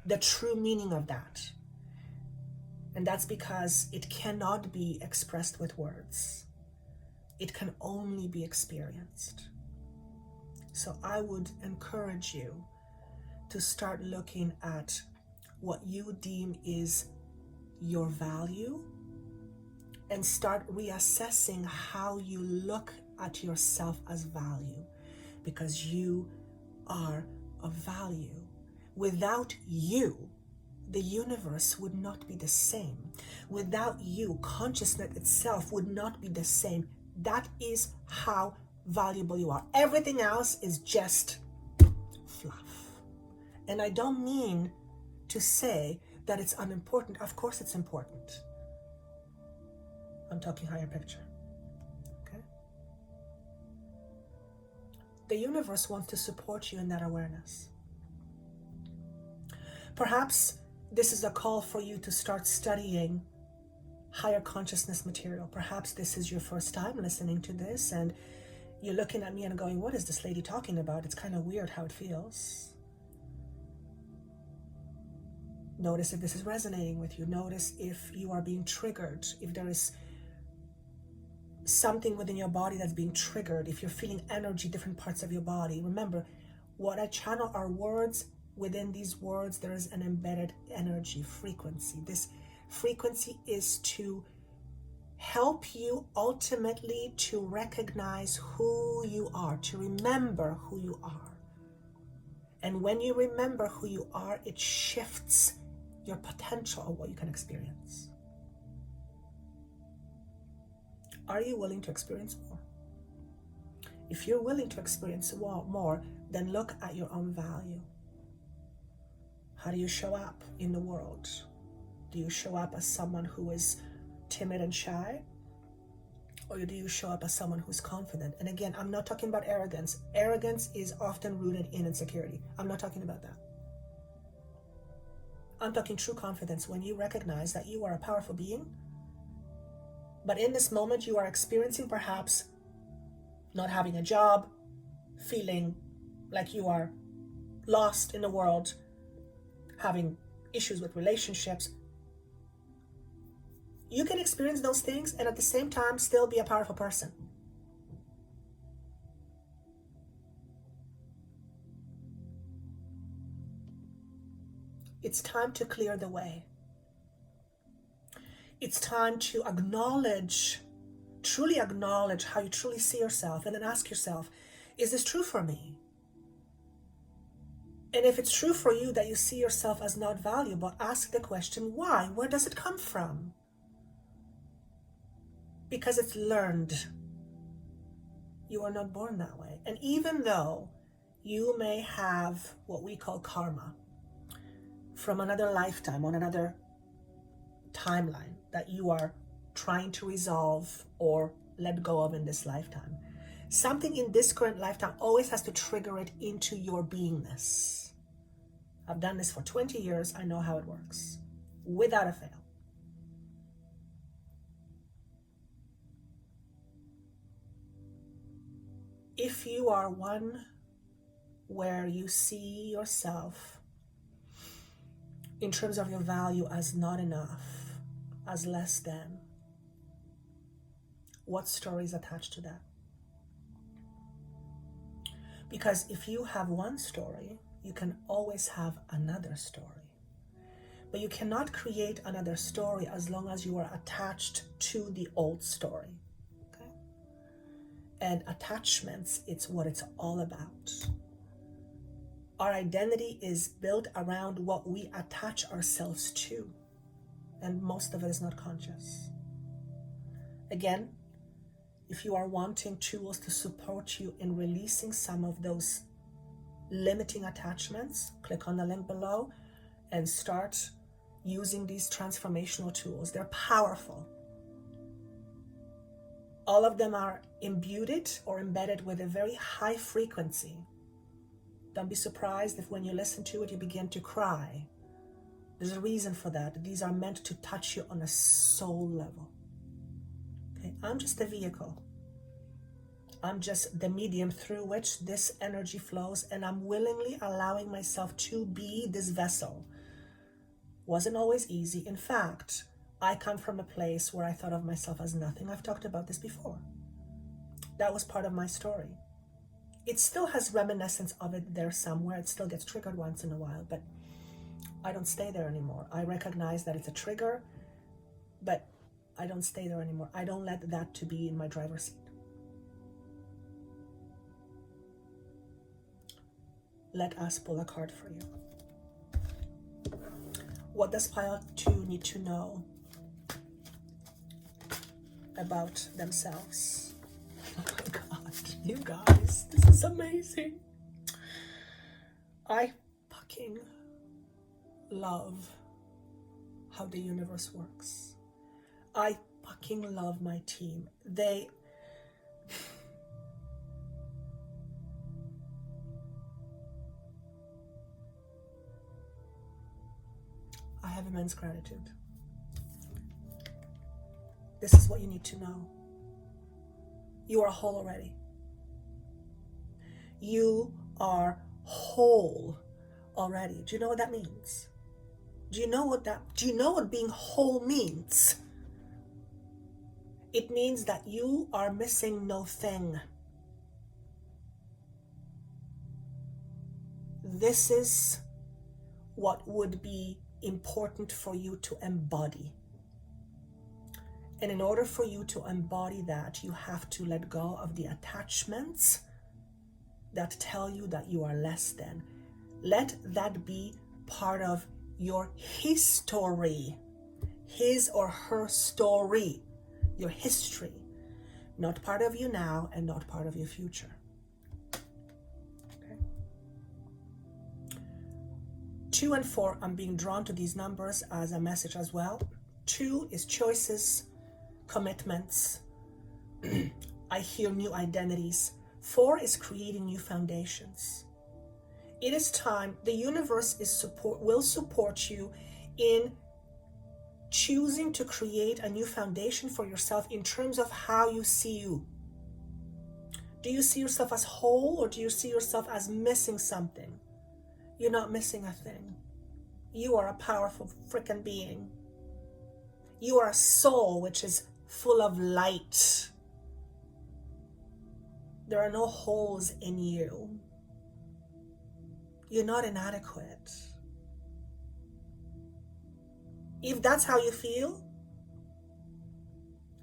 the true meaning of that. And that's because it cannot be expressed with words. It can only be experienced. So I would encourage you to start looking at what you deem is your value and start reassessing how you look at yourself as value, because you are of value. Without you, the universe would not be the same. Without you, consciousness itself would not be the same. That is how valuable you are. Everything else is just fluff. And I don't mean to say that it's unimportant. Of course it's important. I'm talking higher picture. Okay? The universe wants to support you in that awareness. Perhaps this is a call for you to start studying higher consciousness material. Perhaps this is your first time listening to this and you're looking at me and going, what is this lady talking about? It's kind of weird how it feels. Notice if this is resonating with you. Notice if you are being triggered, if there is something within your body that's being triggered, if you're feeling energy, different parts of your body. Remember, what I channel are words. Within these words, there is an embedded energy, frequency. This frequency is to help you ultimately to recognize who you are, to remember who you are. And when you remember who you are, it shifts your potential of what you can experience. Are you willing to experience more? If you're willing to experience more, then look at your own value. How do you show up in the world? Do you show up as someone who is timid and shy? Or do you show up as someone who's confident? And again, I'm not talking about arrogance. Arrogance is often rooted in insecurity. I'm not talking about that. I'm talking true confidence, when you recognize that you are a powerful being, but in this moment you are experiencing perhaps not having a job, feeling like you are lost in the world, having issues with relationships. You can experience those things and at the same time still be a powerful person. It's time to clear the way. It's time to truly acknowledge how you truly see yourself, and then ask yourself, is this true for me? And if it's true for you that you see yourself as not valuable, ask the question, why? Where does it come from? Because it's learned. You are not born that way. And even though you may have what we call karma from another lifetime, on another timeline that you are trying to resolve or let go of in this lifetime, something in this current lifetime always has to trigger it into your beingness. I've done this for 20 years. I know how it works, without a fail. If you are one where you see yourself in terms of your value as not enough, as less than, what story is attached to that? Because if you have one story, you can always have another story. But you cannot create another story as long as you are attached to the old story. Okay? And attachments, it's what it's all about. Our identity is built around what we attach ourselves to. And most of it is not conscious. Again, If you are wanting tools to support you in releasing some of those limiting attachments, click on the link below and start using these transformational tools. They're powerful. All of them are imbued or embedded with a very high frequency. Don't be surprised if when you listen to it, you begin to cry. There's a reason for that. These are meant to touch you on a soul level. Okay? I'm just a vehicle. I'm just the medium through which this energy flows, and I'm willingly allowing myself to be this vessel. Wasn't always easy. In fact, I come from a place where I thought of myself as nothing. I've talked about this before. That was part of my story. It still has reminiscence of it there somewhere. It still gets triggered once in a while, but I don't stay there anymore. I recognize that it's a trigger, but I don't stay there anymore. I don't let that to be in my driver's seat. Let us pull a card for you. What does pile 2 need to know about themselves? Oh my God, you guys, this is amazing. I fucking love how the universe works. I fucking love my team. I have immense gratitude. This is what you need to know. You are whole already. You are whole already. Do you know what that means? Do you know what being whole means? It means that you are missing no thing. This is what would be important for you to embody. And in order for you to embody that, you have to let go of the attachments that tell you that you are less than. Let that be part of your history, his or her story, your history, not part of you now and not part of your future. Okay. 2 and 4, I'm being drawn to these numbers as a message as well. 2 is choices, commitments. I hear new identities. 4 is creating new foundations. It is time. The universe will support you in choosing to create a new foundation for yourself in terms of how you see you. Do you see yourself as whole, or do you see yourself as missing something? You're not missing a thing. You are a powerful freaking being. You are a soul which is full of light. There are no holes in you. You're not inadequate. If that's how you feel,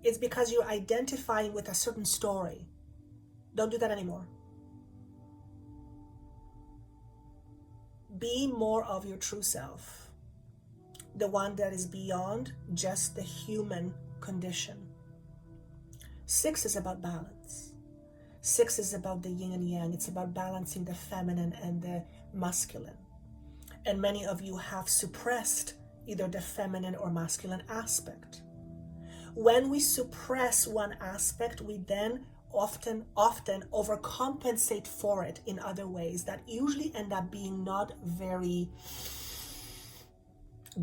it's because you're identifying with a certain story. Don't do that anymore. Be more of your true self, the one that is beyond just the human condition. 6 is about balance. 6 is about the yin and yang. It's about balancing the feminine and the masculine. And many of you have suppressed either the feminine or masculine aspect. When we suppress one aspect, we then often overcompensate for it in other ways that usually end up being not very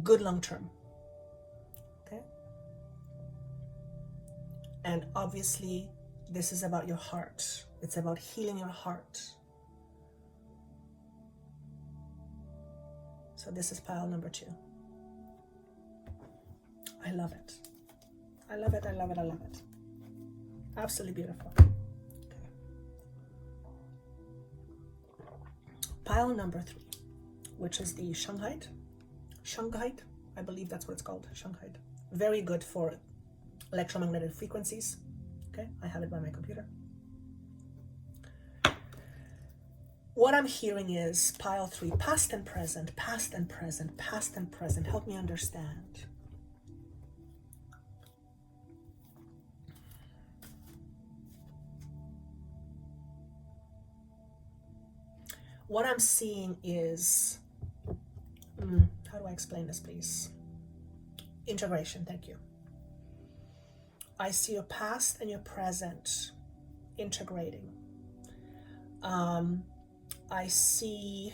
good long term. Okay? And obviously, this is about your heart. It's about healing your heart. So this is pile number 2. I love it. I love it, I love it, I love it. Absolutely beautiful. Okay. Pile number 3, which is the Shungite. Shungite, I believe that's what it's called, Shungite. Very good for electromagnetic frequencies. Okay, I have it by my computer. What I'm hearing is pile 3, past and present, past and present, past and present. Help me understand. what I'm seeing is, how do I explain this, please? Integration, thank you. I see your past and your present integrating. I see,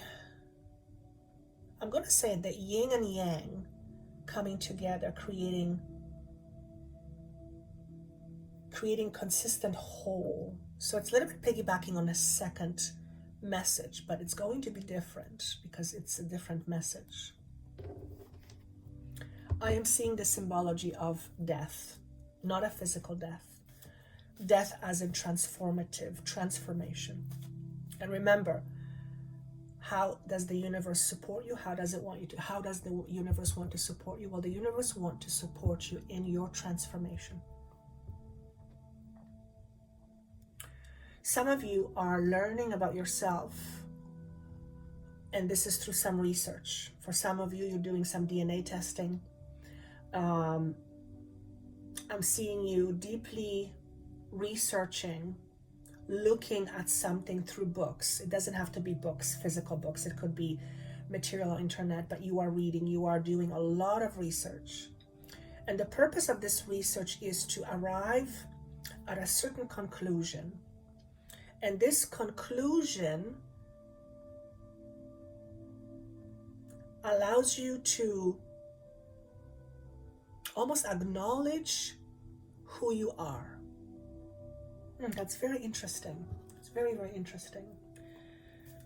I'm going to say the yin and yang coming together, creating consistent whole. So it's a little bit piggybacking on the second message, but it's going to be different because it's a different message. I am seeing the symbology of death, not a physical death. Death as in transformation. And remember, how does the universe support you? How does it want you to? How does the universe want to support you? Well, the universe wants to support you in your transformation. Some of you are learning about yourself, and this is through some research. For some of you, you're doing some DNA testing. I'm seeing you deeply researching, looking at something through books. It doesn't have to be books, physical books. It could be material on internet, but you are reading, you are doing a lot of research. And the purpose of this research is to arrive at a certain conclusion. And this conclusion allows you to almost acknowledge who you are. That's very interesting. It's very, very interesting.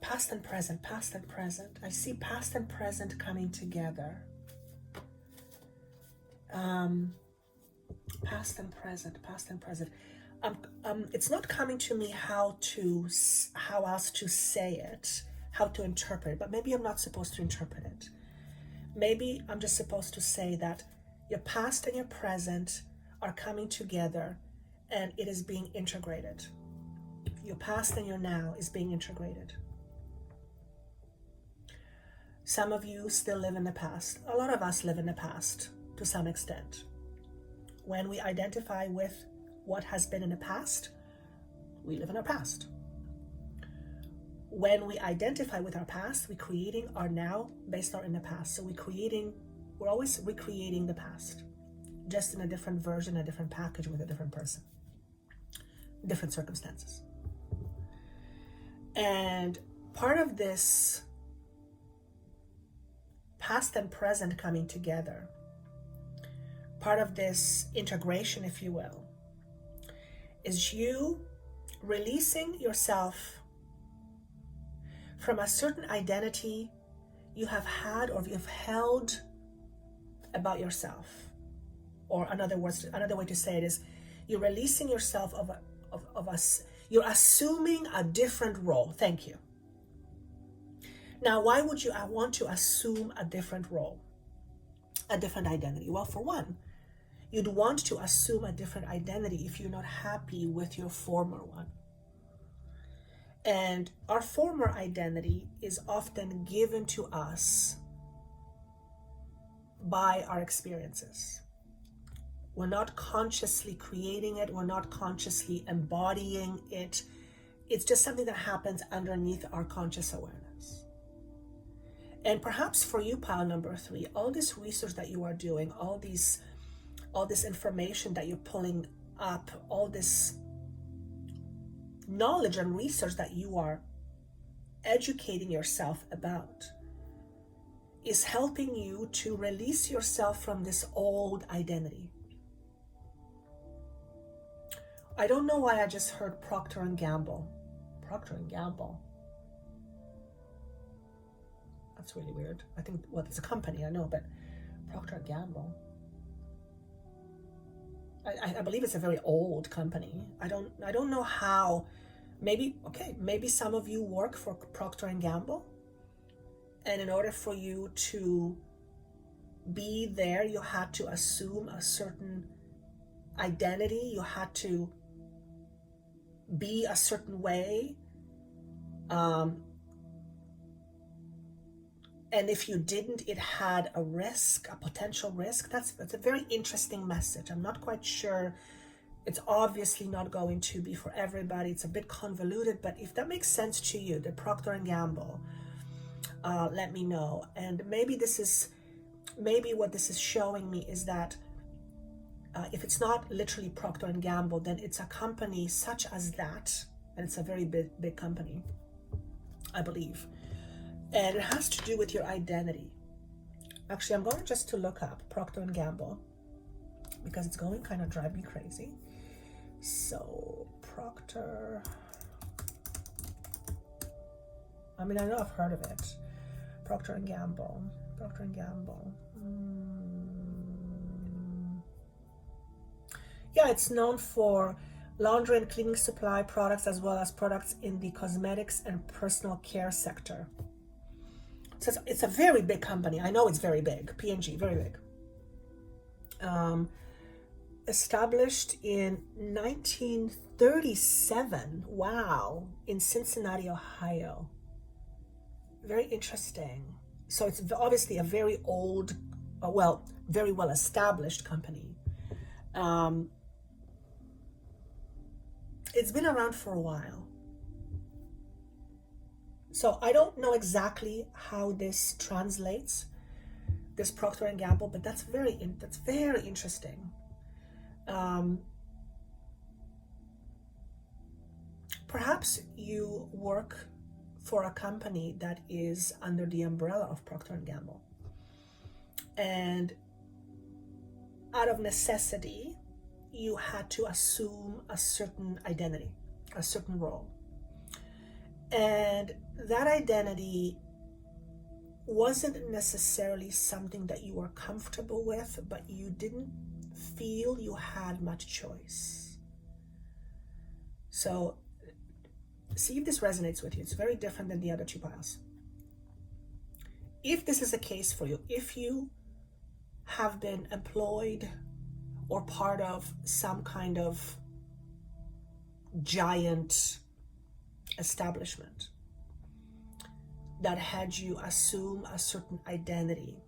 Past and present, past and present. I see past and present coming together. Past and present, past and present. It's not coming to me how else to say it, how to interpret it, but maybe I'm not supposed to interpret it. Maybe I'm just supposed to say that your past and your present are coming together and it is being integrated. Your past and your now is being integrated. Some of you still live in the past. A lot of us live in the past to some extent. When we identify with what has been in the past, we live in our past. When we identify with our past, we're creating our now based on in the past. So we're always recreating the past, just in a different version, a different package with a different person, different circumstances. And part of this past and present coming together, part of this integration, if you will, is you releasing yourself from a certain identity you have had or you've held about yourself. Or another way to say it is you're releasing yourself you're assuming a different role. Thank you. Now, why would you want to assume a different role, a different identity? Well, for one, you'd want to assume a different identity if you're not happy with your former one. And our former identity is often given to us by our experiences. We're not consciously creating it. We're not consciously embodying it. It's just something that happens underneath our conscious awareness. And perhaps for you, pile number 3, all this research that you are doing, all this information that you're pulling up, all this knowledge and research that you are educating yourself about is helping you to release yourself from this old identity. I don't know why I just heard Procter & Gamble. Procter & Gamble. That's really weird. I think, well, it's a company, I know, but Procter & Gamble. I believe it's a very old company. I don't know how. Maybe some of you work for Procter & Gamble, and in order for you to be there, you had to assume a certain identity. You had to be a certain way. And if you didn't, it had a risk, a potential risk. That's a very interesting message. I'm not quite sure It's obviously not going to be for everybody. It's a bit convoluted, but if that makes sense to you, the Procter & Gamble, let me know. And maybe what this is showing me is that if it's not literally Procter & Gamble, then it's a company such as that, and it's a very big company, I believe. And it has to do with your identity. Actually, I'm going just to look up Procter & Gamble because it's going kind of drive me crazy. So Procter, I mean, I know I've heard of it. Procter & Gamble. Yeah, it's known for laundry and cleaning supply products, as well as products in the cosmetics and personal care sector. So it's a very big company. I know it's very big. P&G, very big. Established in 1937. Wow. In Cincinnati, Ohio. Very interesting. So it's obviously a very old, very well established company. It's been around for a while. So I don't know exactly how this translates, this Procter & Gamble, but that's very interesting. Perhaps you work for a company that is under the umbrella of Procter & Gamble. And out of necessity, you had to assume a certain identity, a certain role. And that identity wasn't necessarily something that you were comfortable with, but you didn't feel you had much choice. So see if this resonates with you. It's very different than the other two piles. If this is a case for you, if you have been employed or part of some kind of giant establishment that had you assume a certain identity,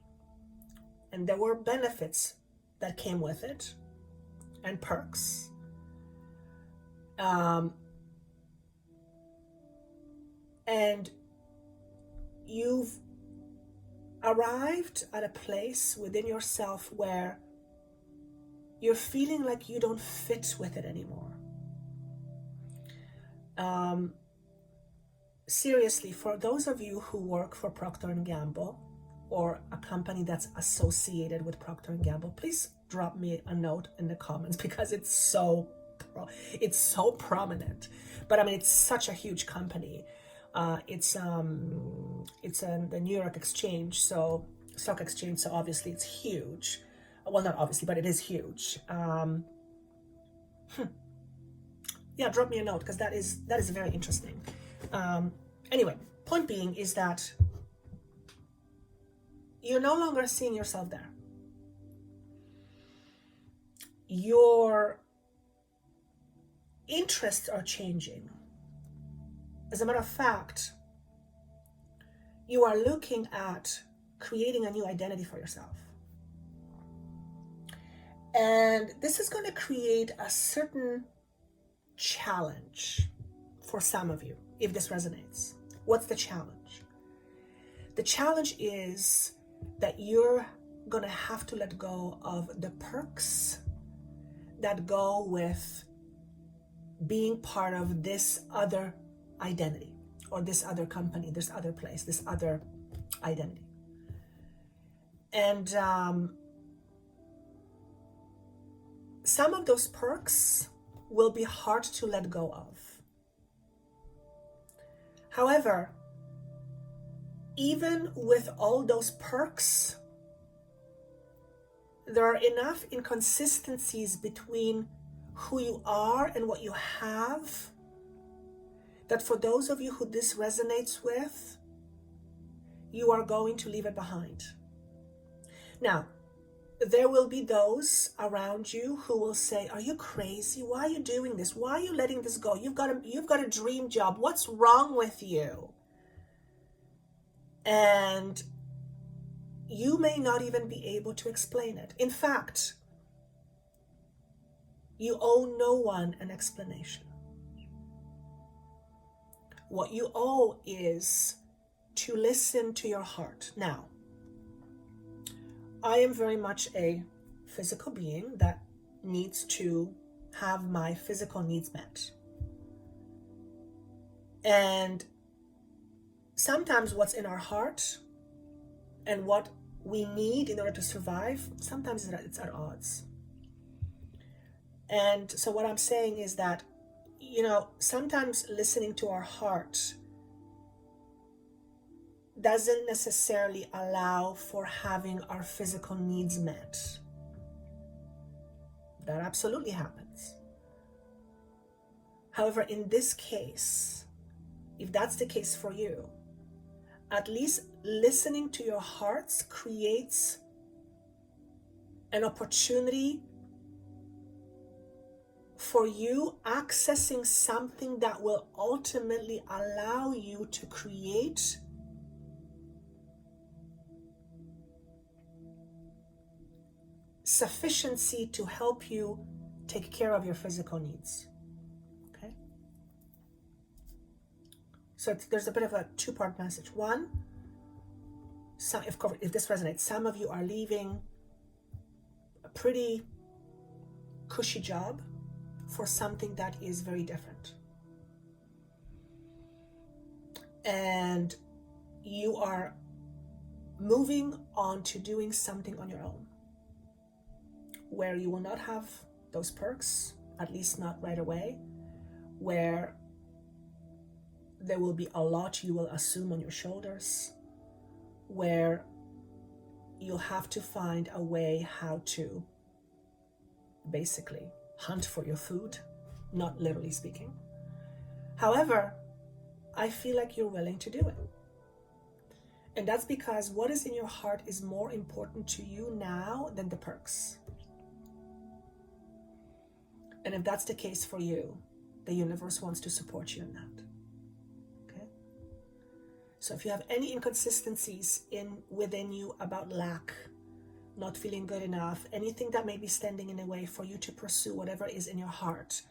and there were benefits that came with it and perks, and you've arrived at a place within yourself where you're feeling like you don't fit with it anymore. Seriously, for those of you who work for Procter & Gamble or a company that's associated with Procter & Gamble, please drop me a note in the comments because it's so prominent. But I mean, it's such a huge company. It's the New York Exchange, so stock exchange. So obviously it's huge. Well, not obviously, but it is huge. Yeah, drop me a note because that is very interesting. Anyway, point being is that you're no longer seeing yourself there. Your interests are changing. As a matter of fact, you are looking at creating a new identity for yourself. And this is going to create a certain challenge for some of you, if this resonates. What's the challenge? The challenge is that you're going to have to let go of the perks that go with being part of this other identity, or this other company, this other place, this other identity. And some of those perks will be hard to let go of. However, even with all those perks, there are enough inconsistencies between who you are and what you have that for those of you who this resonates with, you are going to leave it behind. Now, there will be those around you who will say, are you crazy? Why are you doing this? Why are you letting this go? You've got a dream job. What's wrong with you? And you may not even be able to explain it. In fact, You owe no one an explanation. What you owe is to listen to your heart. Now, I am very much a physical being that needs to have my physical needs met. And sometimes what's in our heart and what we need in order to survive, sometimes it's at odds. And so what I'm saying is that, sometimes listening to our heart doesn't necessarily allow for having our physical needs met. That absolutely happens. However, in this case, if that's the case for you, at least listening to your hearts creates an opportunity for you accessing something that will ultimately allow you to create sufficiency to help you take care of your physical needs. Okay? So there's a bit of a two-part message. One, if this resonates, some of you are leaving a pretty cushy job for something that is very different. And you are moving on to doing something on your own, where you will not have those perks, at least not right away, where there will be a lot you will assume on your shoulders, where you'll have to find a way how to basically hunt for your food, not literally speaking. However, I feel like you're willing to do it. And that's because what is in your heart is more important to you now than the perks. And if that's the case for you, the universe wants to support you in that. Okay? So if you have any inconsistencies within you about lack, not feeling good enough, anything that may be standing in the way for you to pursue whatever is in your heart,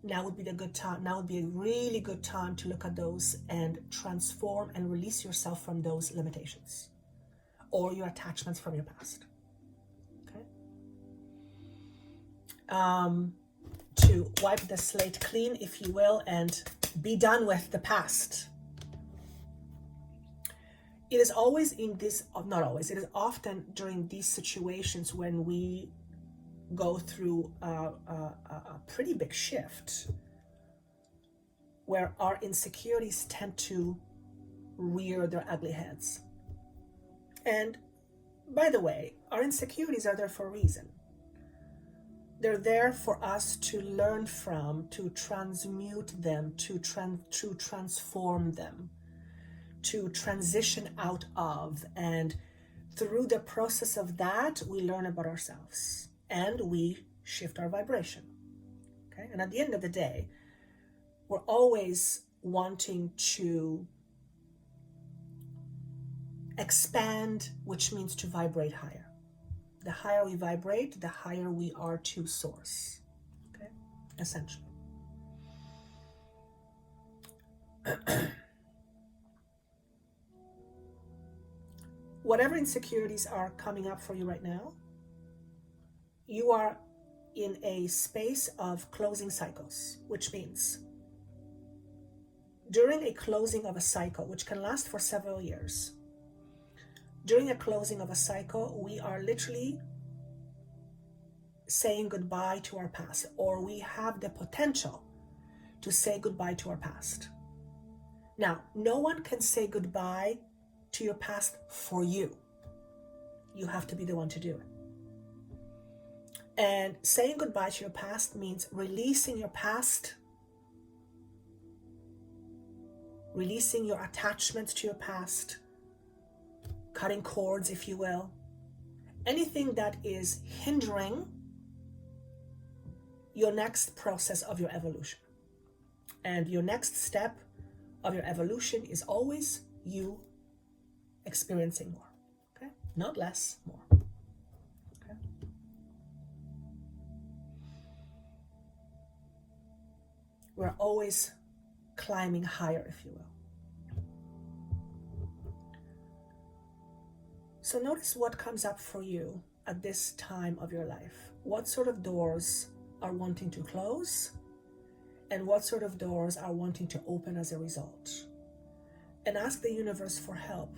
now would be the good time. Now would be a really good time to look at those and transform and release yourself from those limitations or your attachments from your past. Okay? To wipe the slate clean, if you will, and be done with the past. It is always not always, it is often during these situations when we go through a pretty big shift where our insecurities tend to rear their ugly heads. And by the way, our insecurities are there for a reason. They're there for us to learn from, to transmute them, to transform them, to transition out of. And through the process of that, we learn about ourselves and we shift our vibration. Okay? And at the end of the day, we're always wanting to expand, which means to vibrate higher. The higher we vibrate, the higher we are to source. Okay? Essentially. Whatever insecurities are coming up for you right now, you are in a space of closing cycles, which means during a closing of a cycle, which can last for several years, during a closing of a cycle, we are literally saying goodbye to our past, or we have the potential to say goodbye to our past. Now, no one can say goodbye to your past for you. You have to be the one to do it. And saying goodbye to your past means releasing your past, releasing your attachments to your past, cutting cords, if you will, anything that is hindering your next process of your evolution. And your next step of your evolution is always you experiencing more, okay? Not less, more. Okay? We're always climbing higher, if you will. So notice what comes up for you at this time of your life. What sort of doors are wanting to close, and what sort of doors are wanting to open as a result. And ask the universe for help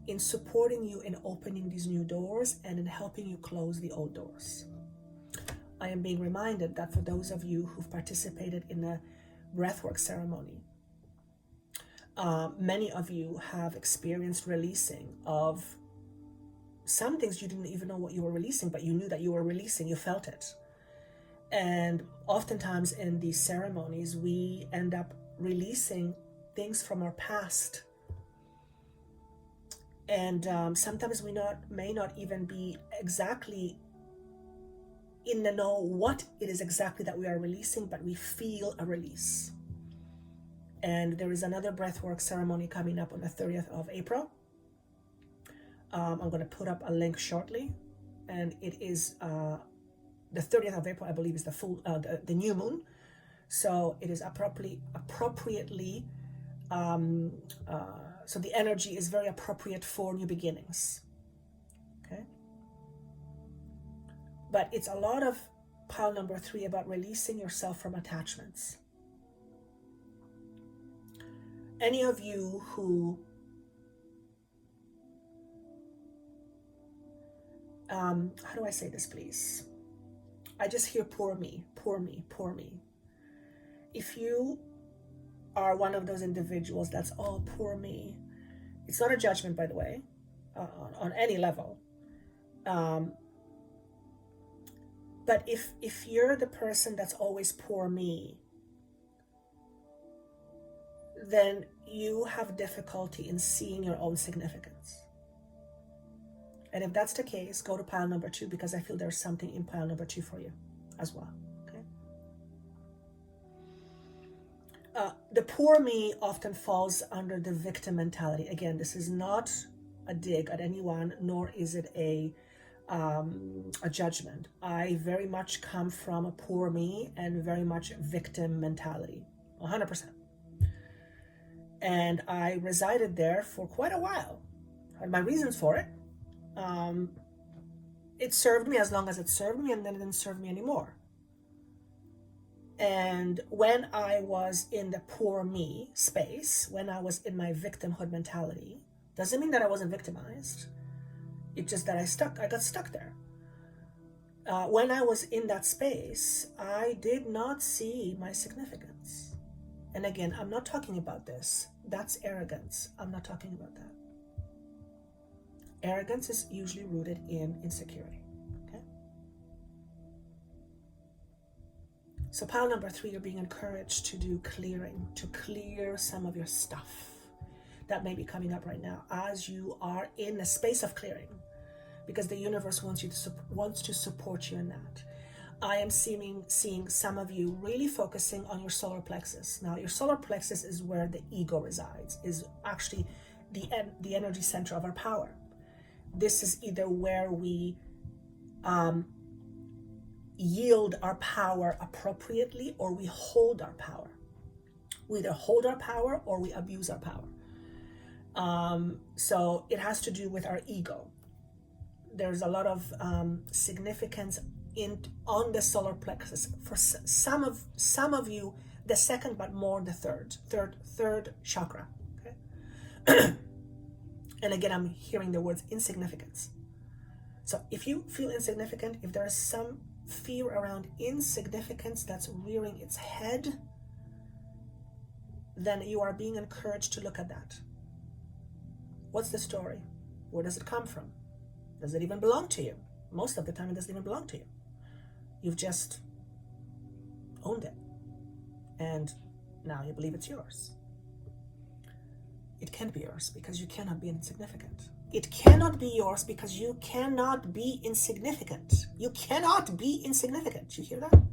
in supporting you in opening these new doors and in helping you close the old doors. I am being reminded that for those of you who've participated in a breathwork ceremony, many of you have experienced releasing of some things you didn't even know what you were releasing, but you knew that you were releasing, you felt it. And oftentimes in these ceremonies, we end up releasing things from our past. And sometimes we may not even be exactly in the know what it is exactly that we are releasing, but we feel a release. And there is another breathwork ceremony coming up on the 30th of April. I'm going to put up a link shortly, and it is the 30th of April, I believe, is the full the new moon. So it is appropriately so the energy is very appropriate for new beginnings. Okay, but it's a lot of pile number 3 about releasing yourself from attachments. Any of you who how do I say this, please? I just hear poor me, poor me, poor me. If you are one of those individuals that's all poor me, it's not a judgment, by the way, on any level. But if you're the person that's always poor me, then you have difficulty in seeing your own significance. And if that's the case, go to pile number 2, because I feel there's something in pile number 2 for you as well. Okay. The poor me often falls under the victim mentality. Again, this is not a dig at anyone, nor is it a judgment. I very much come from a poor me and very much victim mentality, 100%. And I resided there for quite a while. I had my reasons for it. It served me as long as it served me, and then it didn't serve me anymore. And when I was in the poor me space, when I was in my victimhood mentality, doesn't mean that I wasn't victimized. It's just that I got stuck there. When I was in that space, I did not see my significance. And again, I'm not talking about this. That's arrogance. I'm not talking about that. Arrogance is usually rooted in insecurity. Okay? So pile number 3, you're being encouraged to do clearing, to clear some of your stuff that may be coming up right now as you are in a space of clearing, because the universe wants to support you in that. I am seeing some of you really focusing on your solar plexus. Now, your solar plexus is where the ego resides, is actually the energy center of our power. This is either where we yield our power appropriately, or we hold our power. We either hold our power or we abuse our power. So it has to do with our ego. There's a lot of significance on the solar plexus. For some of you, the second, but more the third chakra. Okay. And again, I'm hearing the words insignificance. So if you feel insignificant, if there is some fear around insignificance that's rearing its head, then you are being encouraged to look at that. What's the story? Where does it come from? Does it even belong to you? Most of the time, it doesn't even belong to you. You've just owned it. And now you believe it's yours. It can't be yours because you cannot be insignificant. It cannot be yours because you cannot be insignificant. You cannot be insignificant. You hear that?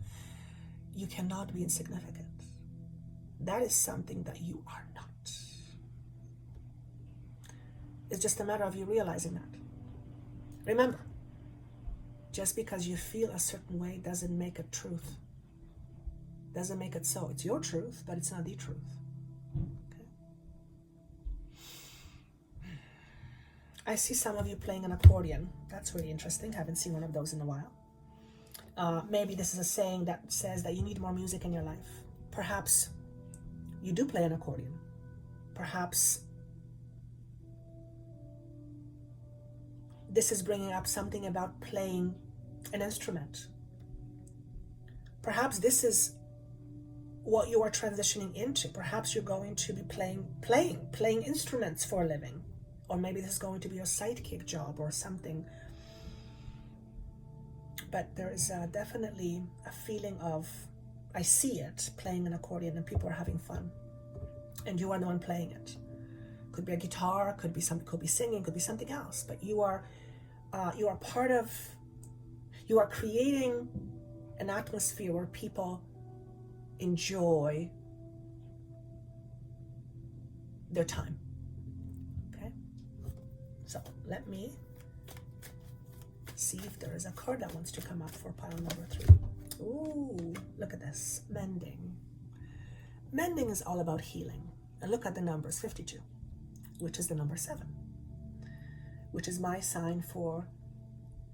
You cannot be insignificant. That is something that you are not. It's just a matter of you realizing that. Remember, just because you feel a certain way doesn't make it truth. doesn't make it so. It's your truth, but it's not the truth. Okay. I see some of you playing an accordion. That's really interesting. Haven't seen one of those in a while. Maybe this is a saying that says that you need more music in your life. Perhaps you do play an accordion. Perhaps this is bringing up something about playing an instrument. Perhaps this is what you are transitioning into. Perhaps you're going to be playing instruments for a living. Or maybe this is going to be a sidekick job or something. But there is definitely a feeling of, I see it, playing an accordion and people are having fun. And you are the one playing it. Could be a guitar, could be singing, could be something else. But you are creating an atmosphere where people enjoy their time. Okay? So let me see if there is a card that wants to come up for pile number 3. Ooh, look at this. Mending. Mending is all about healing. And look at the numbers, 52, which is the number 7, which is my sign for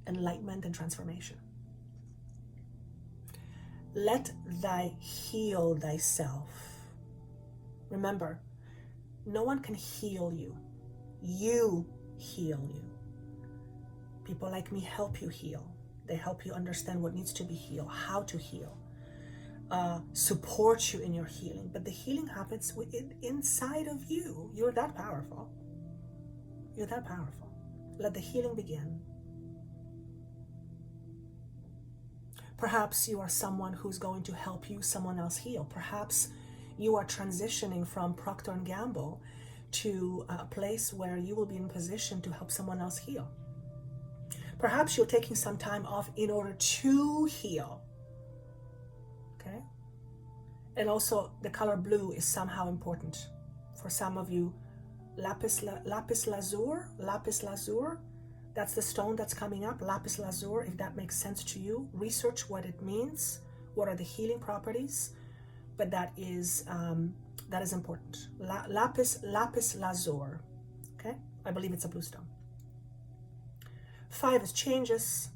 enlightenment and transformation. Let thy heal thyself. Remember, no one can heal you. You heal you. People like me help you heal. They help you understand what needs to be healed, how to heal, support you in your healing. But the healing happens inside of you. You're that powerful. You're that powerful. Let the healing begin. Perhaps you are someone who's going to help you, someone else heal. Perhaps you are transitioning from Procter & Gamble to a place where you will be in position to help someone else heal. Perhaps you're taking some time off in order to heal. Okay? And also the color blue is somehow important. For some of you, lapis lazuli, that's the stone that's coming up, lapis lazuli. If that makes sense to you, research what it means, what are the healing properties, but that is important. Lapis lazuli, okay? I believe it's a blue stone. 5 is changes.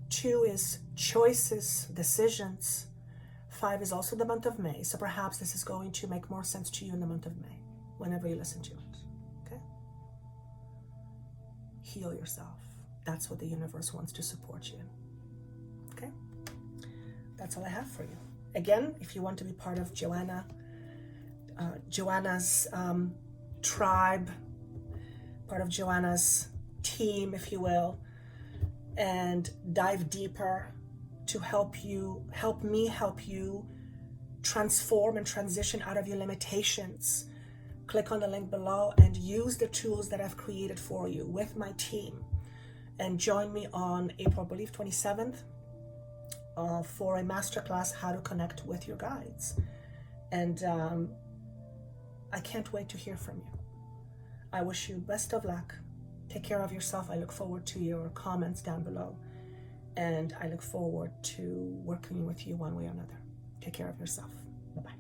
2 is choices, decisions. 5 is also the month of May, so perhaps this is going to make more sense to you in the month of May, whenever you listen to it, okay? Heal yourself. That's what the universe wants to support you in, okay? That's all I have for you. Again, if you want to be part of Joanna's tribe, part of Joanna's team, if you will, and dive deeper to help me help you transform and transition out of your limitations, click on the link below and use the tools that I've created for you with my team, and join me on April, I believe, 27th for a masterclass, how to connect with your guides. And I can't wait to hear from you. I wish you best of luck. Take care of yourself. I look forward to your comments down below. And I look forward to working with you one way or another. Take care of yourself. Bye-bye.